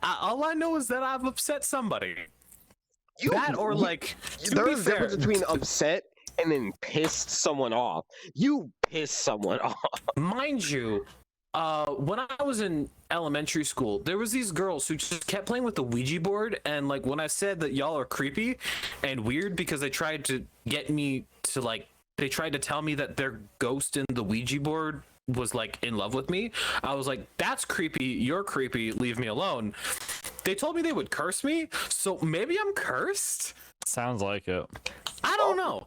All I know is that I've upset somebody. There's a difference between upset and then pissed someone off. You pissed someone off. Mind you, when I was in elementary school, there was these girls who just kept playing with the Ouija board, and like when I said that y'all are creepy and weird because they tried to get me to like, they tried to tell me that their ghost in the Ouija board was like in love with me, I was like, that's creepy, you're creepy, leave me alone. They told me they would curse me, so maybe I'm cursed? Sounds like it. I don't know.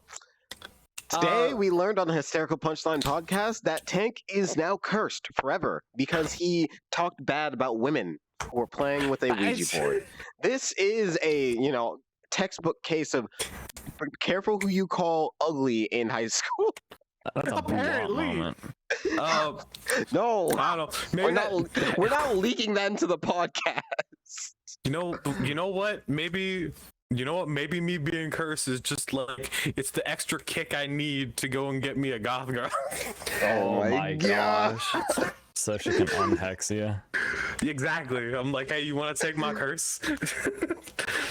Today, we learned on the Hysterical Punchline podcast that Tank is now cursed forever because he talked bad about women who were playing with a Ouija board. This is textbook case of careful who you call ugly in high school. That's a Apparently. moment. No, I don't know. Maybe we're not leaking that into the podcast. You know what? Maybe Maybe me being cursed is just like it's the extra kick I need to go and get me a goth girl. Oh my my gosh. So she can unhex you. Exactly. I'm like, hey, you want to take my curse?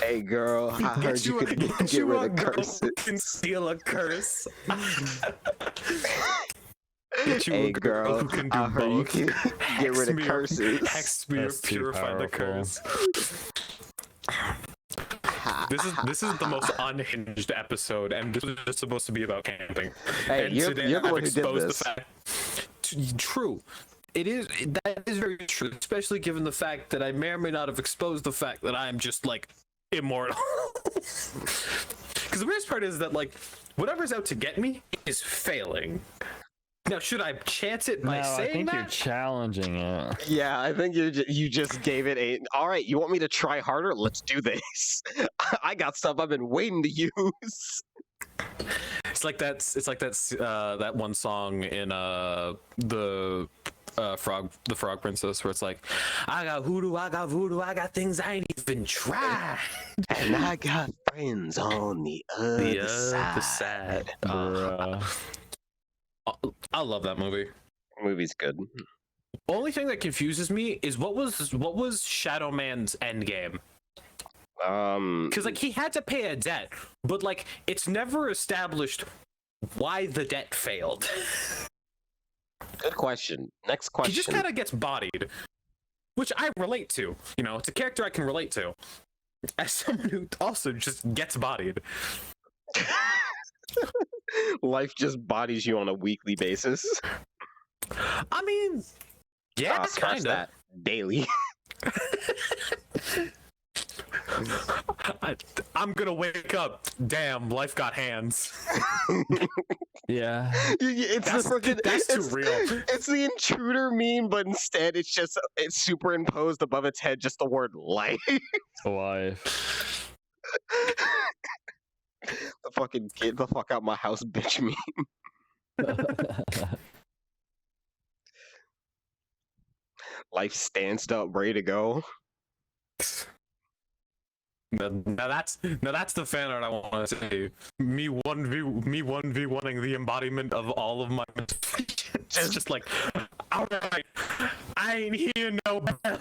Hey girl, I heard you could get rid of curses. Who can steal a curse. Get you Hey a girl girl, who can do I heard you both. can get rid of curses. Hex me or That's too purify the powerful. curse. This is the most unhinged episode, and this was just supposed to be about camping. Hey, and you're today the I've one who did exposed this. the fact. True. It is. That is very true, especially given the fact that I may or may not have exposed the fact that I am just like immortal. Because the weirdest part is that like whatever's out to get me is failing. Now, should I chance it by saying I think that? you're challenging it. Yeah, I think you just gave it a. All right, you want me to try harder? Let's do this. I got stuff I've been waiting to use. It's like that one song in the Frog Princess where it's like, I got hoodoo, I got voodoo, I got things I ain't even tried. And I got friends on the other side. I love that movie. Movie's good. Only thing that confuses me is what was Shadow Man's end game? Because like he had to pay a debt, but like it's never established why the debt failed. Good question. Next question. He just kind of gets bodied, which I relate to. You know, it's a character I can relate to, as someone who also just gets bodied. Life just bodies you on a weekly basis. I mean, yeah, Scratch kind of. that daily. I'm gonna wake up. Damn, life got hands. Yeah. That's too real. It's the intruder meme, but instead it's superimposed above its head just the word life. Life. The fucking get the fuck out my house, bitch meme. Life stands up, ready to go. Now that's the fan art I want to see. Me 1v1ing the embodiment of all of my misfortunes. Just like, all right, I ain't here no better.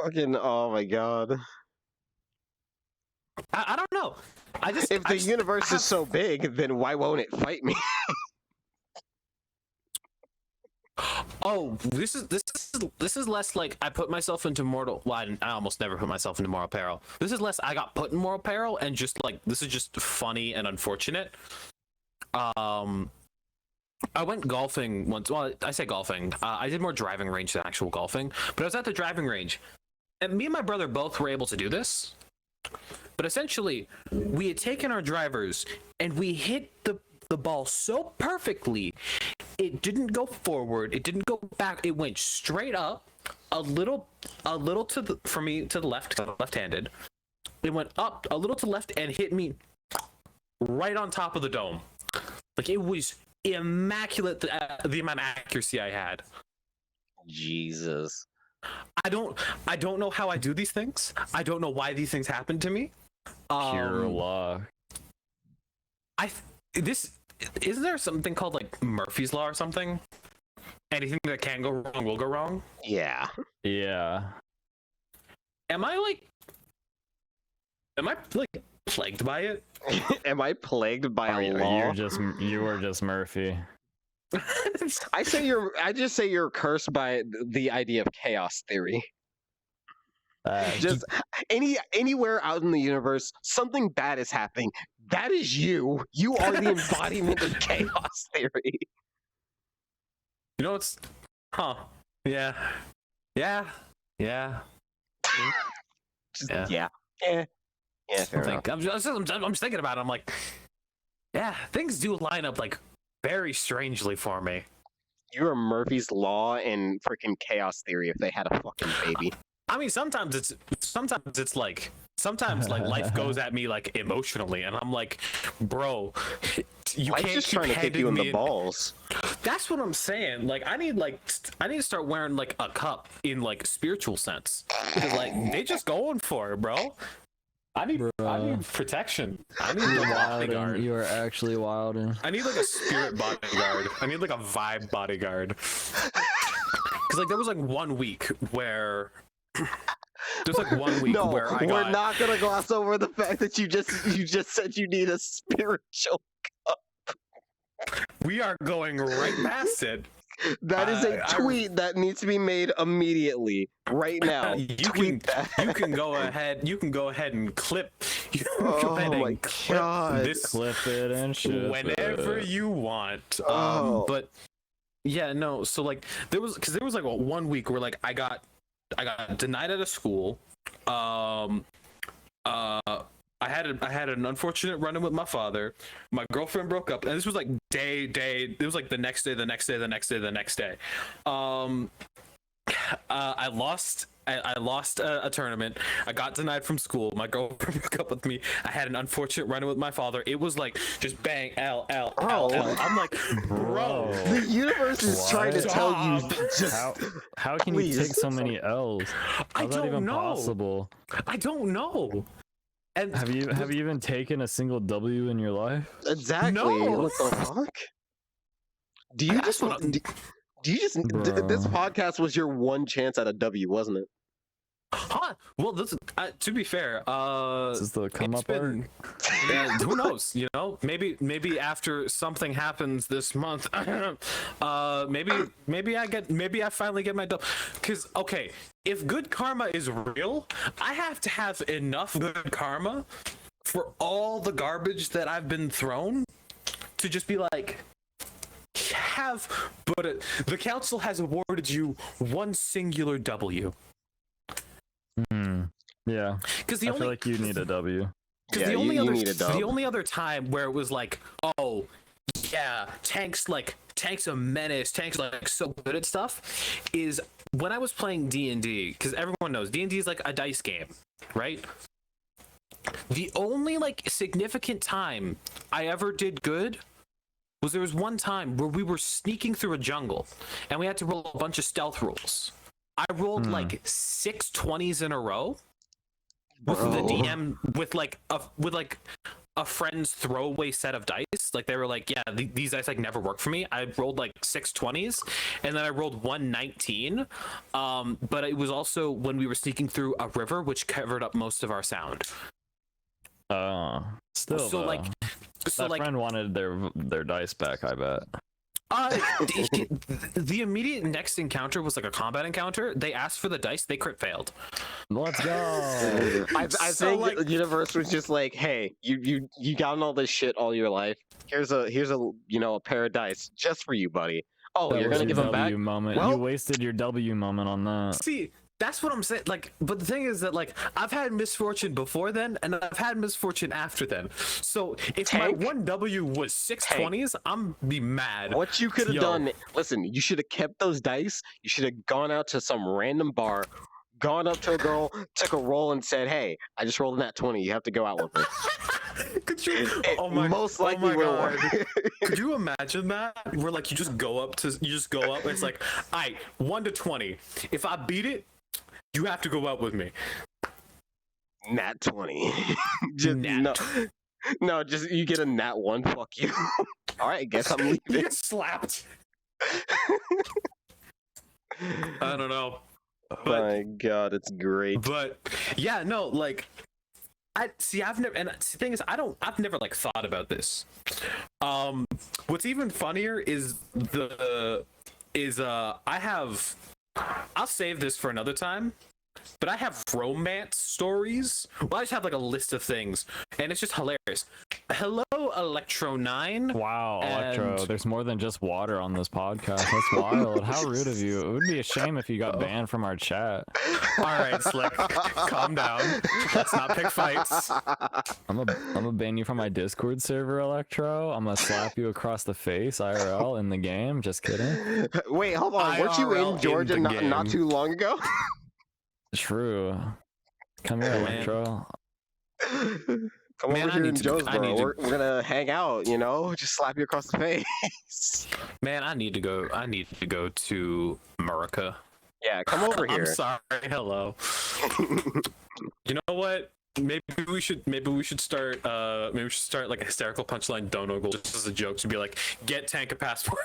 Fucking oh my god. I don't know. If the universe is so big, then why won't it fight me? Oh, this is less like I put myself into mortal. Well, I almost never put myself into mortal peril. This is less I got put in mortal peril, and just like this is just funny and unfortunate. I went golfing once. Well, I say golfing. I did more driving range than actual golfing, but I was at the driving range, and me and my brother both were able to do this. But essentially, we had taken our drivers and we hit the ball so perfectly, it didn't go forward, it didn't go back, it went straight up, a little to the for me to the left, 'cause I'm left-handed. It went up a little to the left and hit me right on top of the dome. Like it was immaculate the amount of accuracy I had. Jesus. I don't know how I do these things. I don't know why these things happen to me. Pure luck. Isn't there something called like Murphy's Law or something? Anything that can go wrong will go wrong. Yeah. Yeah. Am I like plagued by it? Am I plagued by a law? You were just Murphy. I just say you're cursed by the idea of chaos theory. Just anywhere out in the universe, something bad is happening. That is you. You are the embodiment of chaos theory. You know it's yeah. Yeah. Yeah. Yeah. Fair enough. I'm just thinking about it. I'm like, yeah, things do line up like very strangely for me. You're Murphy's Law and freaking chaos theory if they had a fucking baby. I mean, sometimes it's like sometimes like life goes at me like emotionally, and I'm like, bro, you Life's can't just keep trying to kick handing you in me the balls. That's what I'm saying. Like, I need to start wearing like a cup in like spiritual sense, because like they just going for it, bro. I need protection. I need a bodyguard. You are actually wilding. I need like a spirit bodyguard. I need like a vibe bodyguard. Because like there was like 1 week where there's like 1 week where I got. We're not gonna gloss over the fact that you just said you need a spiritual. We are going right past it. That is a tweet that needs to be made immediately, right now. You can go ahead. You can go ahead and clip. You can go ahead and clip this. Clip it and shit. Whenever you want. But yeah, no. So like there was like 1 week where like I got denied at a school. I had an unfortunate run-in with my father. My girlfriend broke up, and this was like day. It was like the next day. I lost a tournament. I got denied from school. My girlfriend broke up with me. I had an unfortunate run-in with my father. It was like just bang, L. I'm like, bro. The universe is trying to tell you. Just how can you take so many L's? How's that even possible? I don't know. And have you even taken a single W in your life? Exactly. No. What the fuck? Do you just this podcast was your one chance at a W, wasn't it? Huh? Well, this to be fair, this is the come up part. Yeah, who knows? You know, maybe after something happens this month, maybe I finally get my double. Because okay, if good karma is real, I have to have enough good karma for all the garbage that I've been thrown to just be like. The council has awarded you one singular W. Yeah, because I feel like you need a W. Because the only other time where it was like, oh yeah, Tank's a menace, Tank's like so good at stuff, is when I was playing D&D. Because everyone knows D&D is like a dice game, right? The only like significant time I ever did good was there was one time where we were sneaking through a jungle and we had to roll a bunch of stealth rolls. I rolled like 6 20s in a row with the DM with a friend's throwaway set of dice. Like they were like, yeah, these dice like never work for me. I rolled like 6 20s and then I rolled 1 19. But it was also when we were sneaking through a river, which covered up most of our sound. Still so though. like so that like friend wanted their dice back, I bet. The immediate next encounter was like a combat encounter. They asked for the dice, they crit failed. Let's go. I think like, the universe was just like, hey, you gotten all this shit all your life. Here's a pair of dice just for you, buddy. Oh, you're gonna give them back? Moment. Well, you wasted your W moment on that. See, that's what I'm saying. Like, but the thing is that like I've had misfortune before then, and I've had misfortune after then. So if my one W was 6 20s, I'm be mad. What you could have done? Listen, you should have kept those dice. You should have gone out to some random bar, gone up to a girl, took a roll, and said, "Hey, I just rolled in that 20. You have to go out with me." Could you? Most likely will work. Could you imagine that? Where like you just go up. It's like, alright, 1 to 20. If I beat it, you have to go out with me. Nat 20. No, just you get a nat 1. Fuck you. All right, I guess I'm leaving. You get slapped. I don't know. But, my God, it's great. But yeah, no, like I've never, and the thing is, I've never like thought about this. What's even funnier is I'll save this for another time, but I have romance stories. Well, I just have like a list of things, and it's just hilarious. Hello, Electro 9. Wow, Electro, there's more than just water on this podcast. That's wild. How rude of you. It would be a shame if you got banned from our chat. All right, Slick, calm down. Let's not pick fights. I'm gonna ban you from my Discord server, Electro. I'm gonna slap you across the face, IRL, in the game. Just kidding. Wait, hold on. Weren't you in Georgia not too long ago? True. Come here, Electro. Come Man, over I here need in to- I Jonesboro. need to- We're gonna hang out. You know, just slap you across the face. Man, I need to go. I need to go to America. Yeah, come over I'm here. sorry. Hello. You know what? Maybe we should start like a hysterical punchline dono goal just as a joke to be like, get Tank a passport.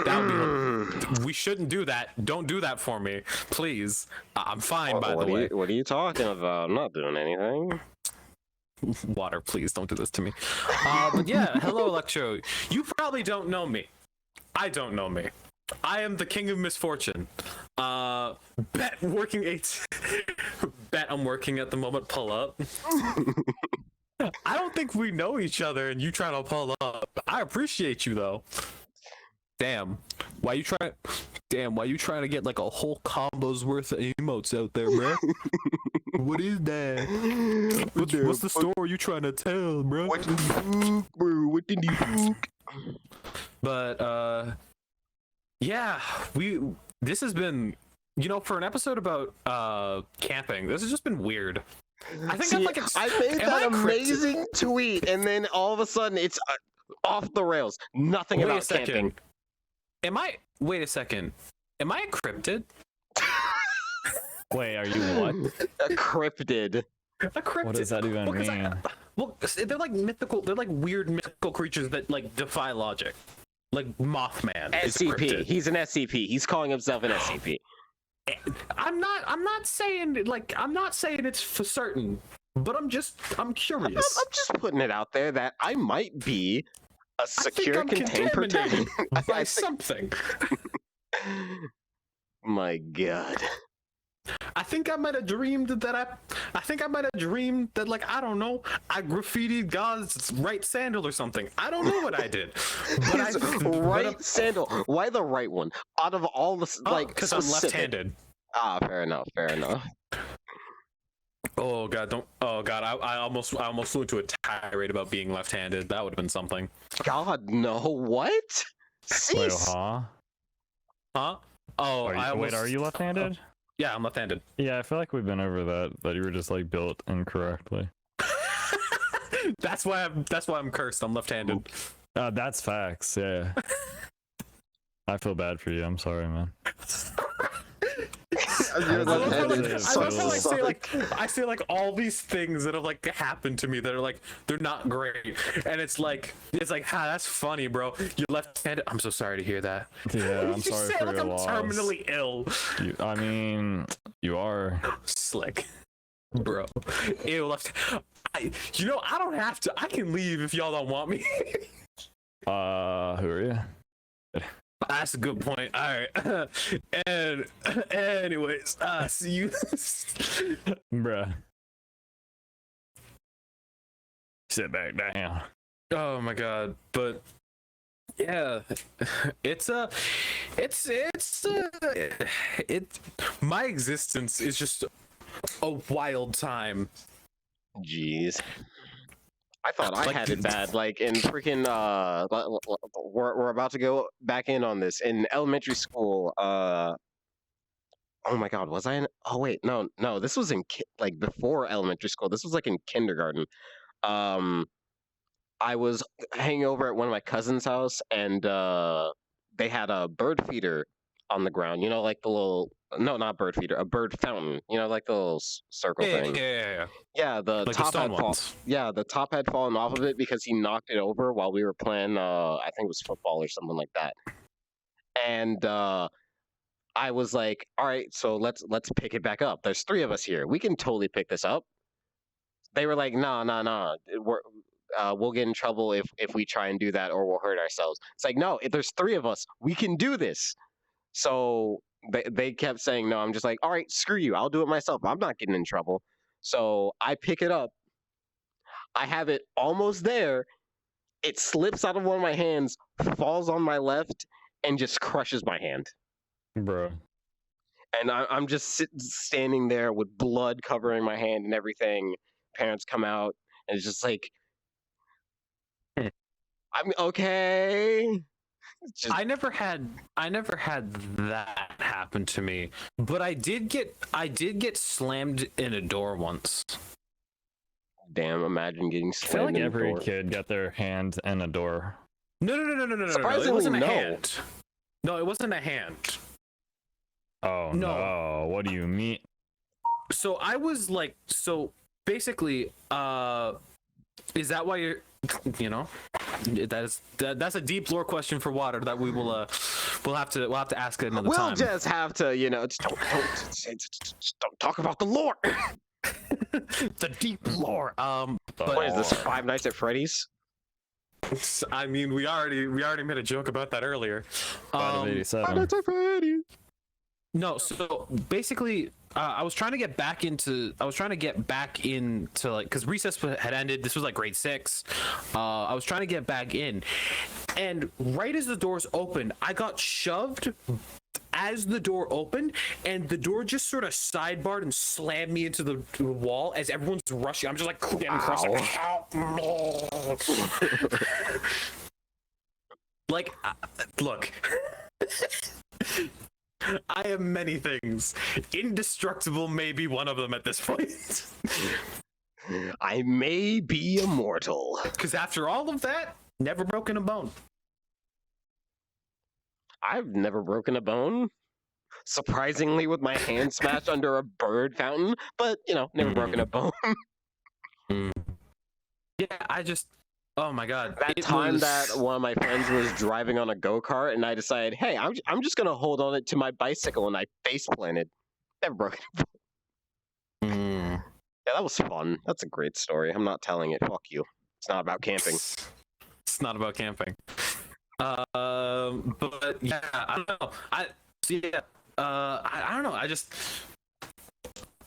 That would be. We shouldn't do that. Don't do that for me, please. I'm fine, by the way. What are you talking about? I'm not doing anything. Water, please don't do this to me. But yeah, hello, Electro. You probably don't know me. I don't know me. I am the king of misfortune. Bet working 8. Bet I'm working at the moment. Pull up. I don't think we know each other, and you trying to pull up. I appreciate you though. Damn. Why you trying to get like a whole combo's worth of emotes out there, bro? What is that? What's the story you trying to tell, bro? What the fuck, bro? What the fuck? But yeah, this has been, for an episode about camping, this has just been weird. I think I made that amazing tweet, and then all of a sudden it's off the rails. Nothing about camping. Wait a second. Am I encrypted? Wait, are you what? A cryptid. Encrypted. What does that even mean? Well, they're like mythical. They're like weird mythical creatures that like defy logic. Like Mothman. is SCP. cryptid. He's an SCP. He's calling himself an SCP. I'm not saying it's for certain, but I'm curious. I'm just putting it out there that I might be a secure, I think I'm contained, protected. contaminated by something. My God. I think I might have dreamed that like, I don't know, I graffitied God's right sandal or something. I don't know what I did. His right sandal. Why the right one? Out of all the because I'm left-handed. Ah, fair enough. Oh God, I almost flew into a tirade about being left-handed. That would have been something. God, no. What? Wait, Cease. huh? Oh, are you left-handed? Yeah, I'm left-handed. Yeah, I feel like we've been over that you were just like built incorrectly. That's why I'm cursed. I'm left-handed. That's facts. Yeah. I feel bad for you. I'm sorry, man. I say like all these things that have like happened to me that are like, they're not great, and it's like that's funny, bro. You're left-handed. I'm so sorry to hear that. Yeah, I'm sorry for like your I'm loss. terminally ill. I mean, you are Slick, bro. Ew, left. I don't have to. I can leave if y'all don't want me. who are you? That's a good point. All right. And anyways, see you. Bruh. Sit back down. Oh my God. But yeah, my existence is just a wild time. Jeez. I thought I Like- had it bad. Like in freaking we're about to go back in on this in elementary school. Oh my God, was I in? Oh wait, no, this was in like before elementary school. This was like in kindergarten. I was hanging over at one of my cousin's house, and they had a bird feeder on the ground. You know, like the little not bird feeder, a bird fountain. You know, like the little circle thing. Yeah. Yeah, the Like top the had stone fallen. ones. Yeah, the top had fallen off of it because he knocked it over while we were playing. I think it was football or something like that. And I was like, "All right, so let's pick it back up. There's 3 of us here. We can totally pick this up." They were like, "No. We'll get in trouble if we try and do that, or we'll hurt ourselves." It's like, no, if there's 3 of us, we can do this. So they kept saying no. I'm just like, all right, screw you. I'll do it myself. I'm not getting in trouble. So I pick it up. I have it almost there. It slips out of one of my hands, falls on my left, and just crushes my hand. Bro. And I'm just standing there with blood covering my hand and everything. Parents come out, and it's just like, I'm okay. Just, I never had that happen to me, but I did get slammed in a door once. damn, imagine getting I feel slammed like in the every door. kid got their hand in a door. No. It Surprisingly, wasn't a no. hand. No, it wasn't a hand. Oh No. no! What do you mean? So I was like, so basically, is that why you're, you know, that's a deep lore question for Water that we'll have to ask it another We'll time. just have to, just don't talk about the lore. The deep lore. But What is this? Five Nights at Freddy's? I mean, we already made a joke about that earlier. Out of Five 87. Nights at Freddy's. No, so basically, I was trying to get back into like, because recess had ended. This was like grade 6. I was trying to get back in, and right as the doors opened, I got shoved as the door opened, and the door just sort of sidebarred and slammed me into the wall as everyone's rushing. I'm just like getting across, like, help me. Like, look. I am many things. Indestructible may be one of them at this point. I may be immortal. Because after all of that, never broken a bone. I've never broken a bone. Surprisingly, with my hand smashed under a bird fountain, but never broken a bone. Yeah, oh my god. That time that one of my friends was driving on a go-kart, and I decided, hey, I'm just gonna hold on it to my bicycle, and I face planted. Never broken a bone. Yeah, that was fun. That's a great story. I'm not telling it. Fuck you. It's not about camping. It's not about camping. But yeah, I don't know. I don't know. I just,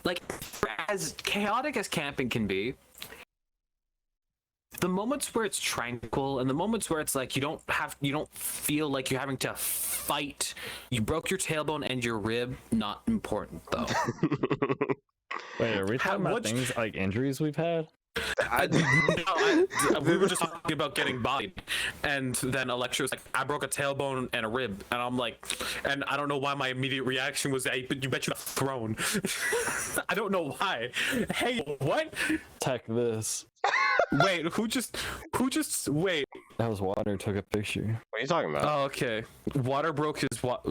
like, as chaotic as camping can be, the moments where it's tranquil and the moments where it's like you don't feel like you're having to fight. You broke your tailbone and your rib, not important though. Wait, are we talking about things like injuries we've had? We were just talking about getting bodied, and then Electra was like, I broke a tailbone and a rib, and I'm like, and I don't know why my immediate reaction was, hey, but you bet you got thrown. I don't know why. Hey, what? Tech this. Wait, who just wait. That was Water took a picture. What are you talking about? Oh, okay. Water broke his what?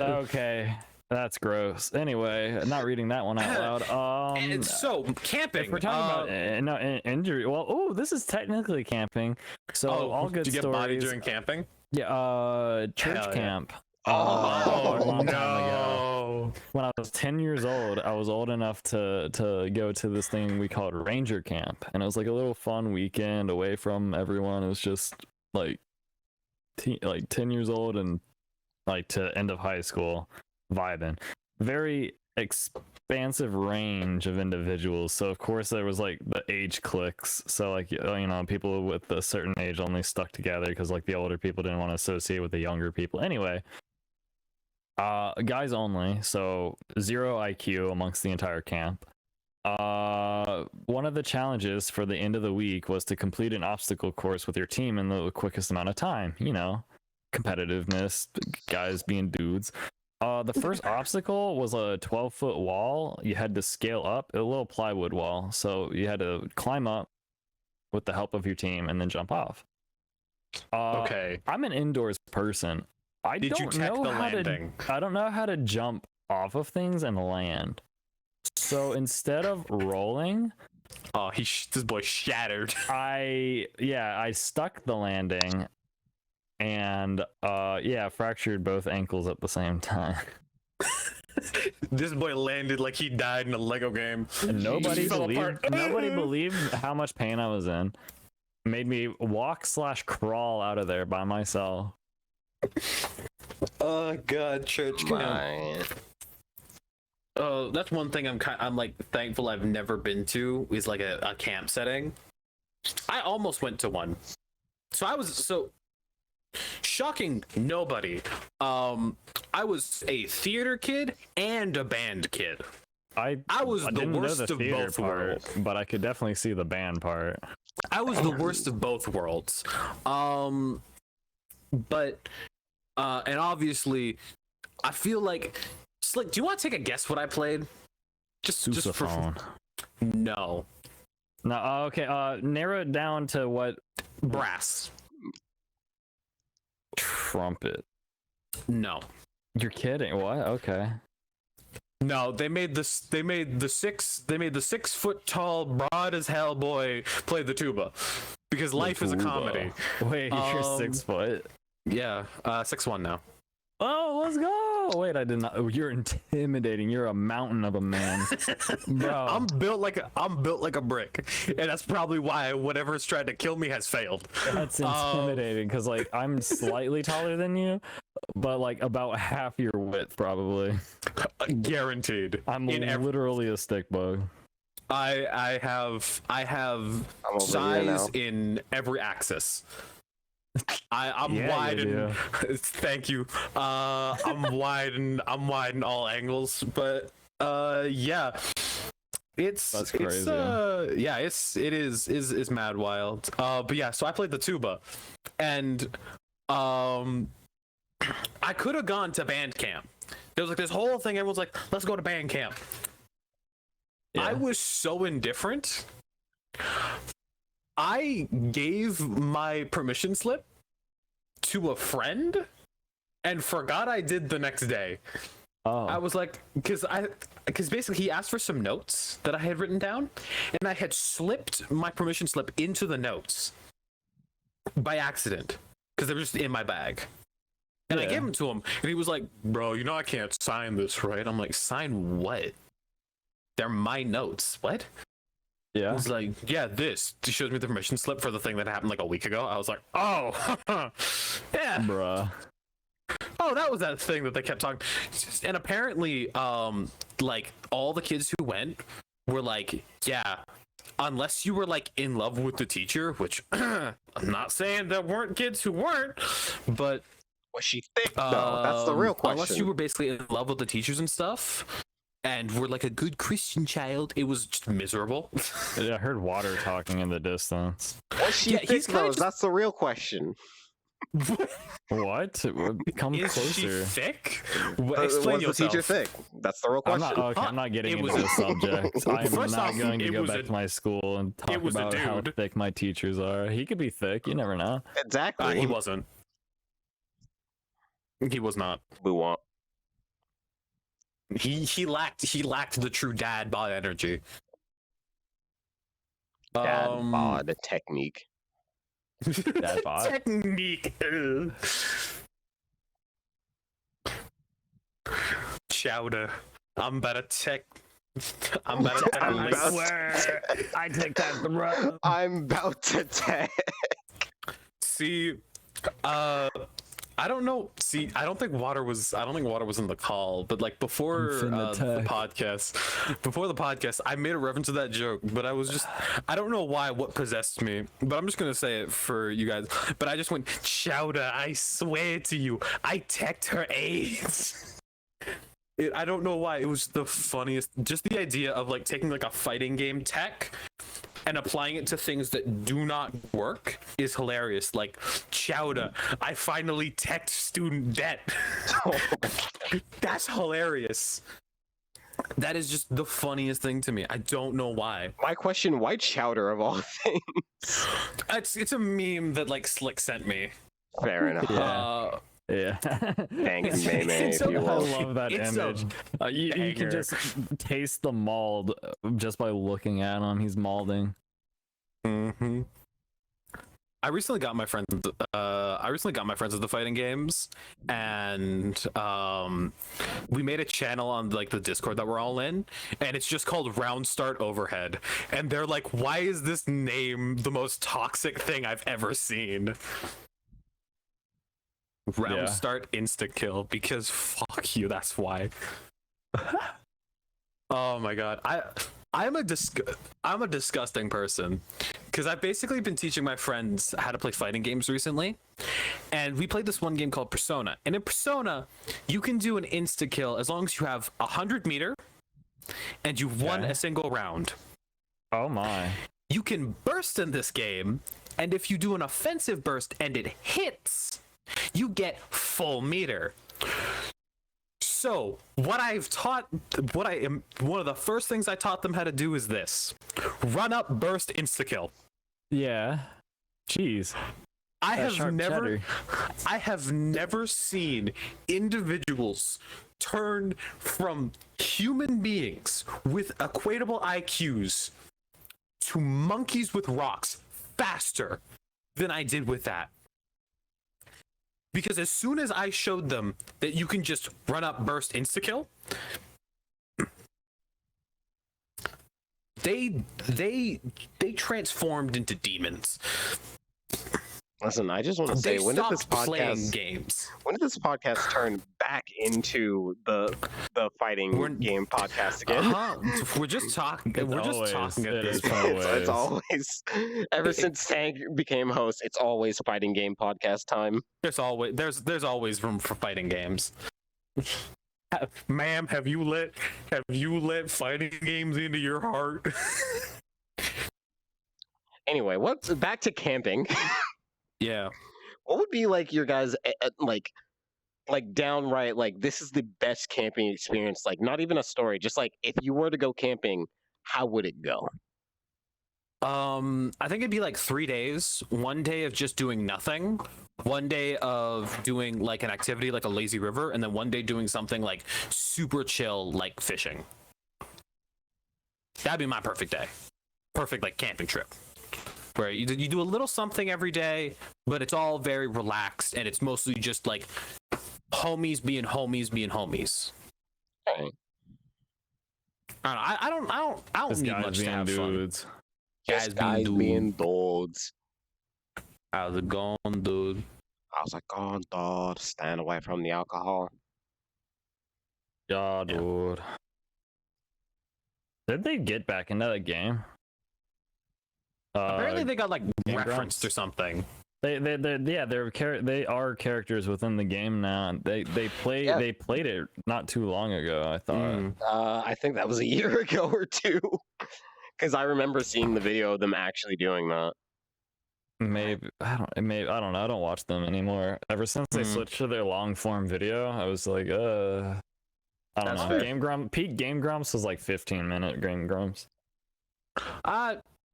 Okay. That's gross. Anyway, not reading that one out loud. And so camping. If we're talking about injury, well, this is technically camping. So all good did you get stories. bodied during camping? Yeah, church Hell yeah. camp. Oh, a long no. time ago. When I was 10 years old, I was old enough to go to this thing we called Ranger Camp, and it was like a little fun weekend away from everyone. It was just like 10 years old and like to end of high school. Vibing. Very expansive range of individuals. So of course there was like the age cliques. So like people with a certain age only stuck together because like the older people didn't want to associate with the younger people. Anyway, guys only. So 0 IQ amongst the entire camp. One of the challenges for the end of the week was to complete an obstacle course with your team in the quickest amount of time. Competitiveness, guys being dudes. The first obstacle was a 12-foot wall. You had to scale up, a little plywood wall. So you had to climb up with the help of your team and then jump off. Okay. I'm an indoors person. I don't know how to jump off of things and land. So instead of rolling, this boy shattered. I stuck the landing. And fractured both ankles at the same time. This boy landed like he died in a Lego game. And nobody believed how much pain I was in. Made me walk/crawl out of there by myself. Oh god, church camp. That's one thing I'm like thankful I've never been to is like a camp setting. I almost went to one. Shocking nobody. I was a theater kid and a band kid. I was the worst of both worlds, but I could definitely see the band part. I was the worst of both worlds. but and obviously, I feel like Slick. Do you want to take a guess what I played? Just for Sousaphone. no No, okay. Narrow it down to what? brass. Trumpet. No. You're kidding? What? Okay. No, they made the 6 foot tall, broad as hell boy play the tuba because life is a comedy. Wait, you're 6 foot. Yeah, 6'1" now. Oh, let's go! Wait, I did not. Oh, you're intimidating. You're a mountain of a man, bro. I'm built like a brick, and that's probably why whatever's tried to kill me has failed. That's intimidating because like I'm slightly taller than you, but like about half your width probably. Guaranteed. I'm literally a stick bug. I have size in every axis. I'm wide and thank you. I'm wide and all angles, but yeah. It's crazy. It is mad wild. But yeah, so I played the tuba, and I could have gone to band camp. There was like this whole thing. Everyone's like, "Let's go to band camp." Yeah. I was so indifferent. I gave my permission slip to a friend and forgot I did the next day. Oh. I was like, because basically he asked for some notes that I had written down, and I had slipped my permission slip into the notes by accident because they were just in my bag. And I gave them to him, and he was like, "Bro, you know I can't sign this, right?" I'm like, "Sign what? They're my notes. What?" Yeah. I was like, "Yeah, this." He showed me the permission slip for the thing that happened like a week ago. I was like, "Oh, yeah, Bruh. oh, that was that thing that they kept talking." And apparently, like all the kids who went were like, "Yeah, unless you were like in love with the teacher," which I'm not saying there weren't kids who weren't, but Was she thick though? That's the real question. unless you were basically in love with the teachers and stuff, and were like a good Christian child, it was just miserable. Yeah, I heard water talking in the distance. Was she thick though? That's the real question. What? Come Is closer. she thick? Was Explain the yourself. teacher thick? That's the real I'm question. not. Okay, I'm not getting It into was the subject. I'm First not off, going to it go was back a- to my school and talk was a about how dude. thick my teachers are. He could be thick. You never know. Exactly. He wasn't. He was not. We want. He lacked the true dad bod energy. Dad bod technique. Dad bod. Technique. Chowder. I'm better tech. I'm better tech. I'm I about swear. I take that from. I'm about to tech. See, I don't know. See, I don't think water was in the call, but like before I'm finna the tech. podcast, I made a reference to that joke, but I don't know what possessed me, but I'm just gonna say it for you guys. But I just went, Chowder, I swear to you, I teched her AIDS. I don't know why. It was the funniest. Just the idea of like taking like a fighting game tech and applying it to things that do not work is hilarious. Like, Chowder, I finally teched student debt. That's hilarious. That is just the funniest thing to me. I don't know why. My question: why chowder of all things? It's a meme that like Slick sent me. Fair enough. Yeah. Yeah. Thanks, May, It's if a- you I will. love that It's image. You banger. can just taste the mold just by looking at him. He's molding. Mm-hmm. I recently got my friends at the fighting games, and we made a channel on like the Discord that we're all in, and it's just called Round Start Overhead. And they're like, "Why is this name the most toxic thing I've ever seen?" Round Start Insta Kill, because fuck you. That's why. Oh my god, I'm a disgusting person, because I've basically been teaching my friends how to play fighting games recently, and we played this one game called Persona. And in Persona, you can do an insta kill as long as you have 100 meter and you've won a single round. Oh my. You can burst in this game, and if you do an offensive burst and it hits, you get full meter. So one of the first things I taught them how to do is this: run up, burst, insta kill. Yeah. Jeez. I That have sharp never, cheddar. I have never seen individuals turn from human beings with equatable IQs to monkeys with rocks faster than I did with that. Because as soon as I showed them that you can just run up, burst, insta kill, they transformed into demons. Listen, I just want to say, They when did this stopped playing podcast? games. When did this podcast turn back into the fighting We're- game podcast again? We're just talking. We're always- just talking at it this is point. It's always ever since Tank became host, it's always fighting game podcast time. There's always room for fighting games. Ma'am, have you let fighting games into your heart? Anyway, what's back to camping? Yeah. What would be like your guys' like downright like this is the best camping experience? Like not even a story, just like if you were to go camping, how would it go? I think it'd be like 3 days. 1 day of just doing nothing. 1 day of doing like an activity like a lazy river, and then 1 day doing something like super chill like fishing. That'd be my perfect day. Perfect like camping trip. Where you do a little something every day, but it's all very relaxed, and it's mostly just like homies being homies being homies. Right. I don't This need guy's much to being have fun. dudes. Just guys being dudes. How's it going, dude? How's it going, dude? Stand away from the alcohol. Yeah, dude. Did they get back into the game? Apparently they got like Game referenced Grumps? or something. They are characters within the game now. They played it not too long ago, I thought. I think that was a year ago or two. Because I remember seeing the video of them actually doing that. Maybe I don't know. I don't watch them anymore. Ever since they switched to their long form video, I was like, I don't That's know. fair. Peak Game Grumps was like 15-minute Game Grumps.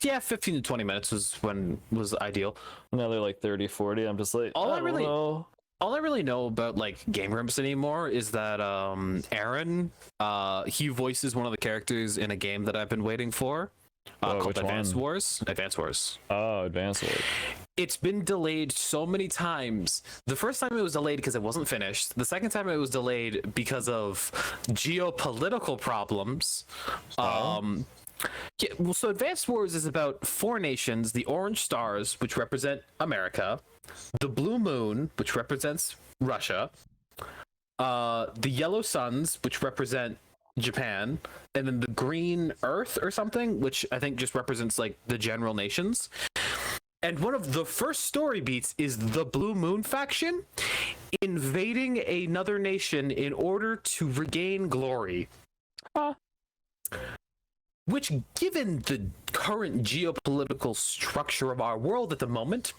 Yeah, 15 to 20 minutes was ideal. Now they're like 30, 40. I'm just like, All I don't really- know. All I really know about like Game Grumps anymore is that Aaron, he voices one of the characters in a game that I've been waiting for, called which Advance one? Wars. Advance Wars. Oh, Advanced Wars. It's been delayed so many times. The first time it was delayed because it wasn't finished. The second time it was delayed because of geopolitical problems. Yeah, well, so Advanced Wars is about 4 nations: the Orange Stars, which represent America, the Blue Moon, which represents Russia, the Yellow Suns, which represent Japan, and then the Green Earth or something, which I think just represents like the general nations. And one of the first story beats is the Blue Moon faction invading another nation in order to regain glory. Which, given the current geopolitical structure of our world at the moment,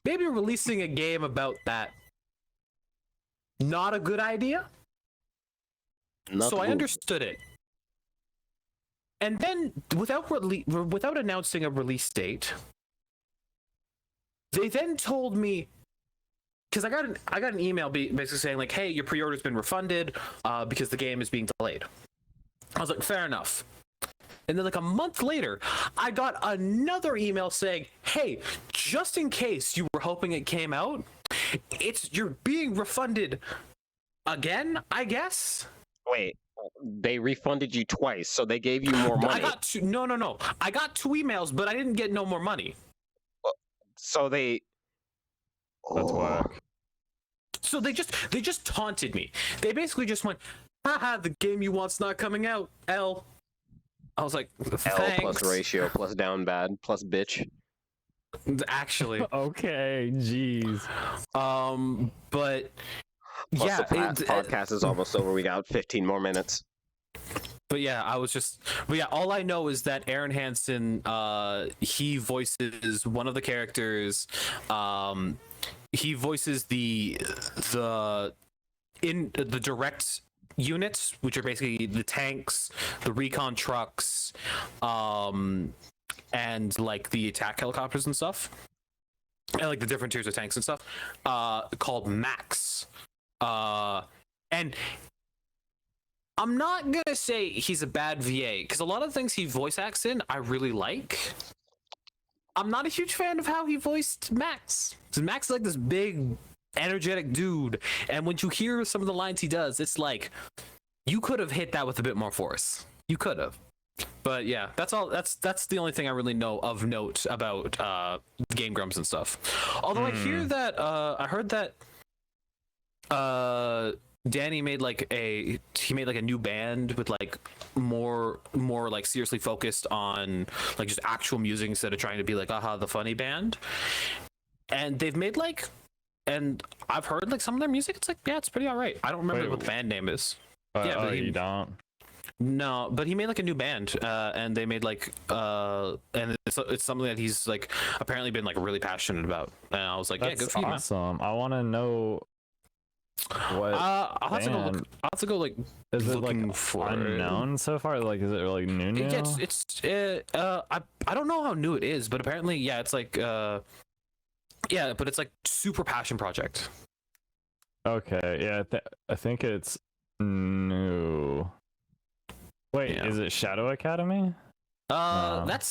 maybe releasing a game about that, not a good idea. So I understood it. And then, without announcing a release date, they then told me, because I got an email basically saying like, "Hey, your pre-order's been refunded because the game is being delayed." I was like, fair enough. And then like a month later, I got another email saying, "Hey, just in case you were hoping it came out, you're being refunded again, I guess." Wait, they refunded you twice, so they gave you more money. I got two. No. I got 2 emails, but I didn't get no more money. So they. That's whack. So they just taunted me. They basically just went, "Haha, the game you want's not coming out. L." I was like, L thanks. plus ratio plus down bad plus bitch. Actually, Okay, jeez. but Plus yeah, the podcast is almost over. We got 15 more minutes. But yeah, all I know is that Aaron Hansen, he voices one of the characters he voices the direct units, which are basically the tanks, the recon trucks, and like the attack helicopters and stuff, and like the different tiers of tanks and stuff, called Max. And I'm not gonna say he's a bad VA, because a lot of things he voice acts in I really like. I'm not a huge fan of how he voiced Max, because Max is like this big energetic dude, and when you hear some of the lines he does, it's like you could have hit that with a bit more force. You could have. But yeah, that's all. That's the only thing I really know of note about Game Grumps and stuff. Although I hear that I heard that Danny made like a new band with like more like seriously focused on like just actual music instead of trying to be like the funny band. And they've made like, and I've heard like some of their music. It's like, yeah, it's pretty all right. I don't remember what the band name is. Yeah, but you don't. No, but he made like a new band, and they made like, and it's something that he's like apparently been like really passionate about. And I was like, That's yeah, good for you, man. awesome. I want to know what. I'll have to go look. I'll have to go like. Is it like for unknown so far? Like, is it like new? I don't know how new it is, but apparently, yeah, it's like, yeah, but it's like super passion project. Okay, yeah, I think it's new. Wait, Yeah. Is it Shadow Academy? No. That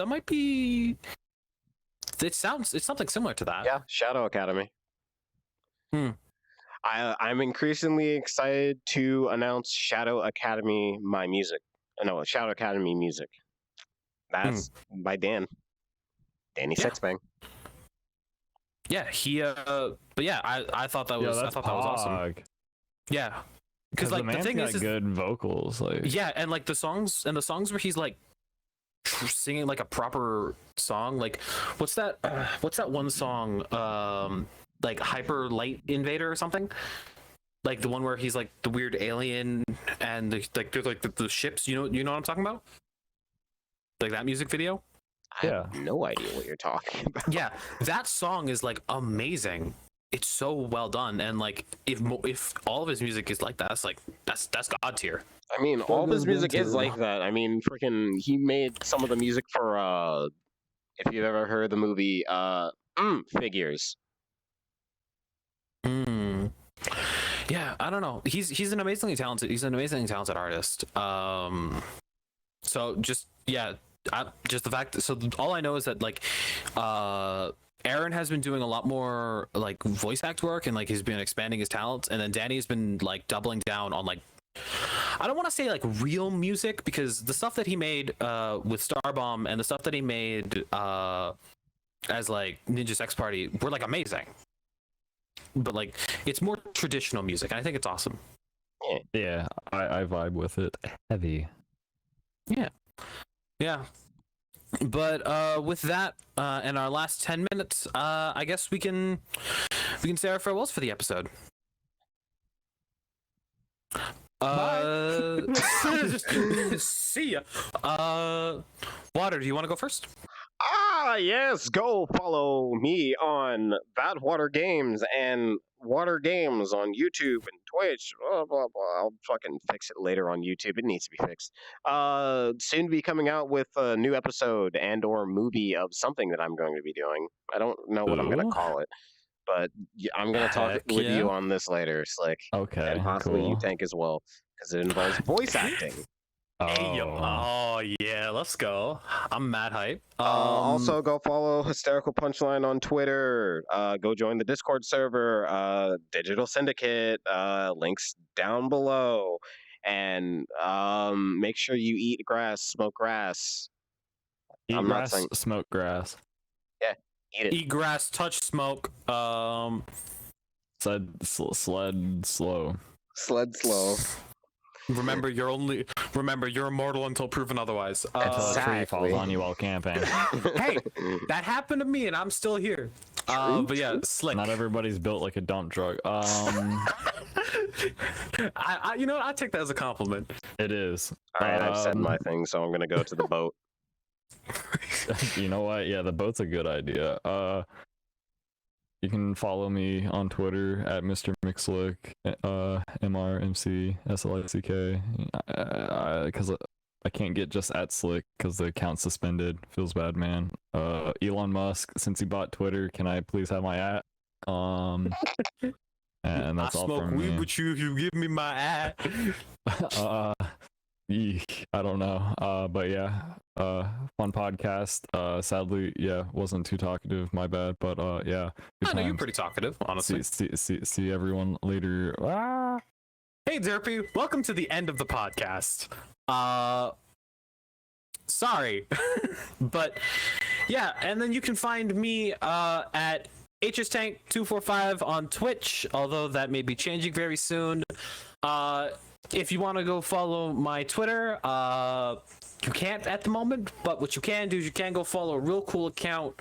might be. It's something similar to that. Yeah, Shadow Academy. Hmm. I'm increasingly excited to announce Shadow Academy Shadow Academy music. That's by Danny Sexbang. Yeah, he but yeah, I thought that was that was awesome. Yeah. Because like the thing is good vocals, like yeah, and like the songs where he's like singing like a proper song, like what's that one song, like Hyper Light Invader or something, like the one where he's like the weird alien and there's like the ships, you know what I'm talking about, like that music video. I have no idea what you're talking about. Yeah, that song is like amazing. It's so well done, and like if all of his music is like that, that's God tier. I mean, all of his music is like that. I mean, freaking, he made some of the music for if you've ever heard the movie Figures. Yeah, I don't know. He's an amazingly talented artist. So just just the fact. So all I know is that like Aaron has been doing a lot more like voice act work, and like he's been expanding his talents, and then Danny's been like doubling down on like, I don't want to say like real music, because the stuff that he made with Starbomb and the stuff that he made as like Ninja Sex Party were like amazing, but like it's more traditional music, and I think it's awesome. Yeah, I vibe with it heavy. Yeah. But with that, in our last 10 minutes, I guess we can say our farewells for the episode. See ya. Water, do you want to go first? Yes, go follow me on That Water Games and Water Games on YouTube and Twitch. Blah, blah, blah. I'll fucking fix it later on YouTube. It needs to be fixed. Soon to be coming out with a new episode and or movie of something that I'm going to be doing. I don't know what I'm going to call it, but I'm going to talk with you on this later, Slick. Okay, and possibly cool. you, Tank, as well, because it involves voice acting. Oh yeah, let's go. I'm mad hype. Also, go follow Hysterical Punchline on Twitter. Go join the Discord server. Digital Syndicate. Links down below. And make sure you eat grass, smoke grass. Eat grass, smoke grass. Yeah, eat it. Eat grass, touch smoke. Sled slow. Sled slow. Remember, you're immortal until proven otherwise. Until a tree falls on you while camping. Hey, that happened to me, and I'm still here. But yeah, Slick. Not everybody's built like a dump truck. I you know what? I take that as a compliment. It is. All right, I've said my thing, so I'm gonna go to the boat. You know what? Yeah, the boat's a good idea. You can follow me on Twitter at Mr. Mixlick, MRMCSLICK, because I can't get just at Slick because the account's suspended. Feels bad, man. Elon Musk, since he bought Twitter, can I please have my at? And that's all from me. I smoke weed with you if you give me my at. I don't know. But yeah, fun podcast. Sadly, yeah, wasn't too talkative. My bad. But yeah. I know you're pretty talkative, honestly. See everyone later. Ah! Hey, Derpy, welcome to the end of the podcast. Sorry, but yeah, and then you can find me at HSTank245 on Twitch, although that may be changing very soon. If you want to go follow my Twitter, you can't at the moment, but what you can do is you can go follow a real cool account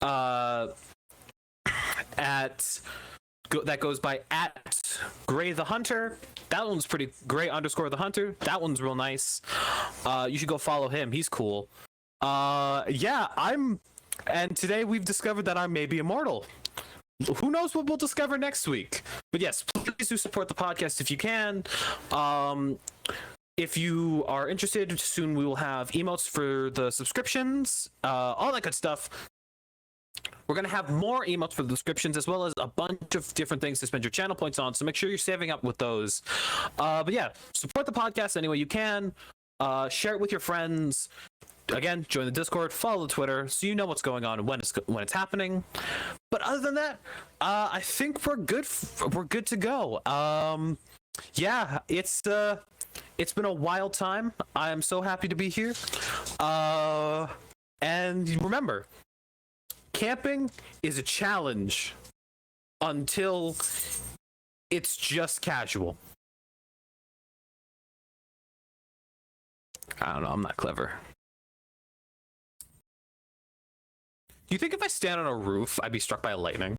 that goes by @GrayTheHunter. That one's pretty Gray _ the Hunter. That one's real nice. You should go follow him. He's cool. Yeah, and today we've discovered that I may be immortal. Who knows what we'll discover next week? But yes, please do support the podcast if you can. If you are interested, soon we will have emotes for the subscriptions, all that good stuff. We're going to have more emotes for the subscriptions, as well as a bunch of different things to spend your channel points on, so make sure you're saving up with those. But yeah, support the podcast any way you can. Share it with your friends. Again, join the Discord, follow the Twitter, so you know what's going on and when it's happening. But other than that, I think we're good. We're good to go. Yeah, it's been a wild time. I am so happy to be here. And remember, camping is a challenge until it's just casual. I don't know. I'm not clever. Do you think if I stand on a roof, I'd be struck by lightning?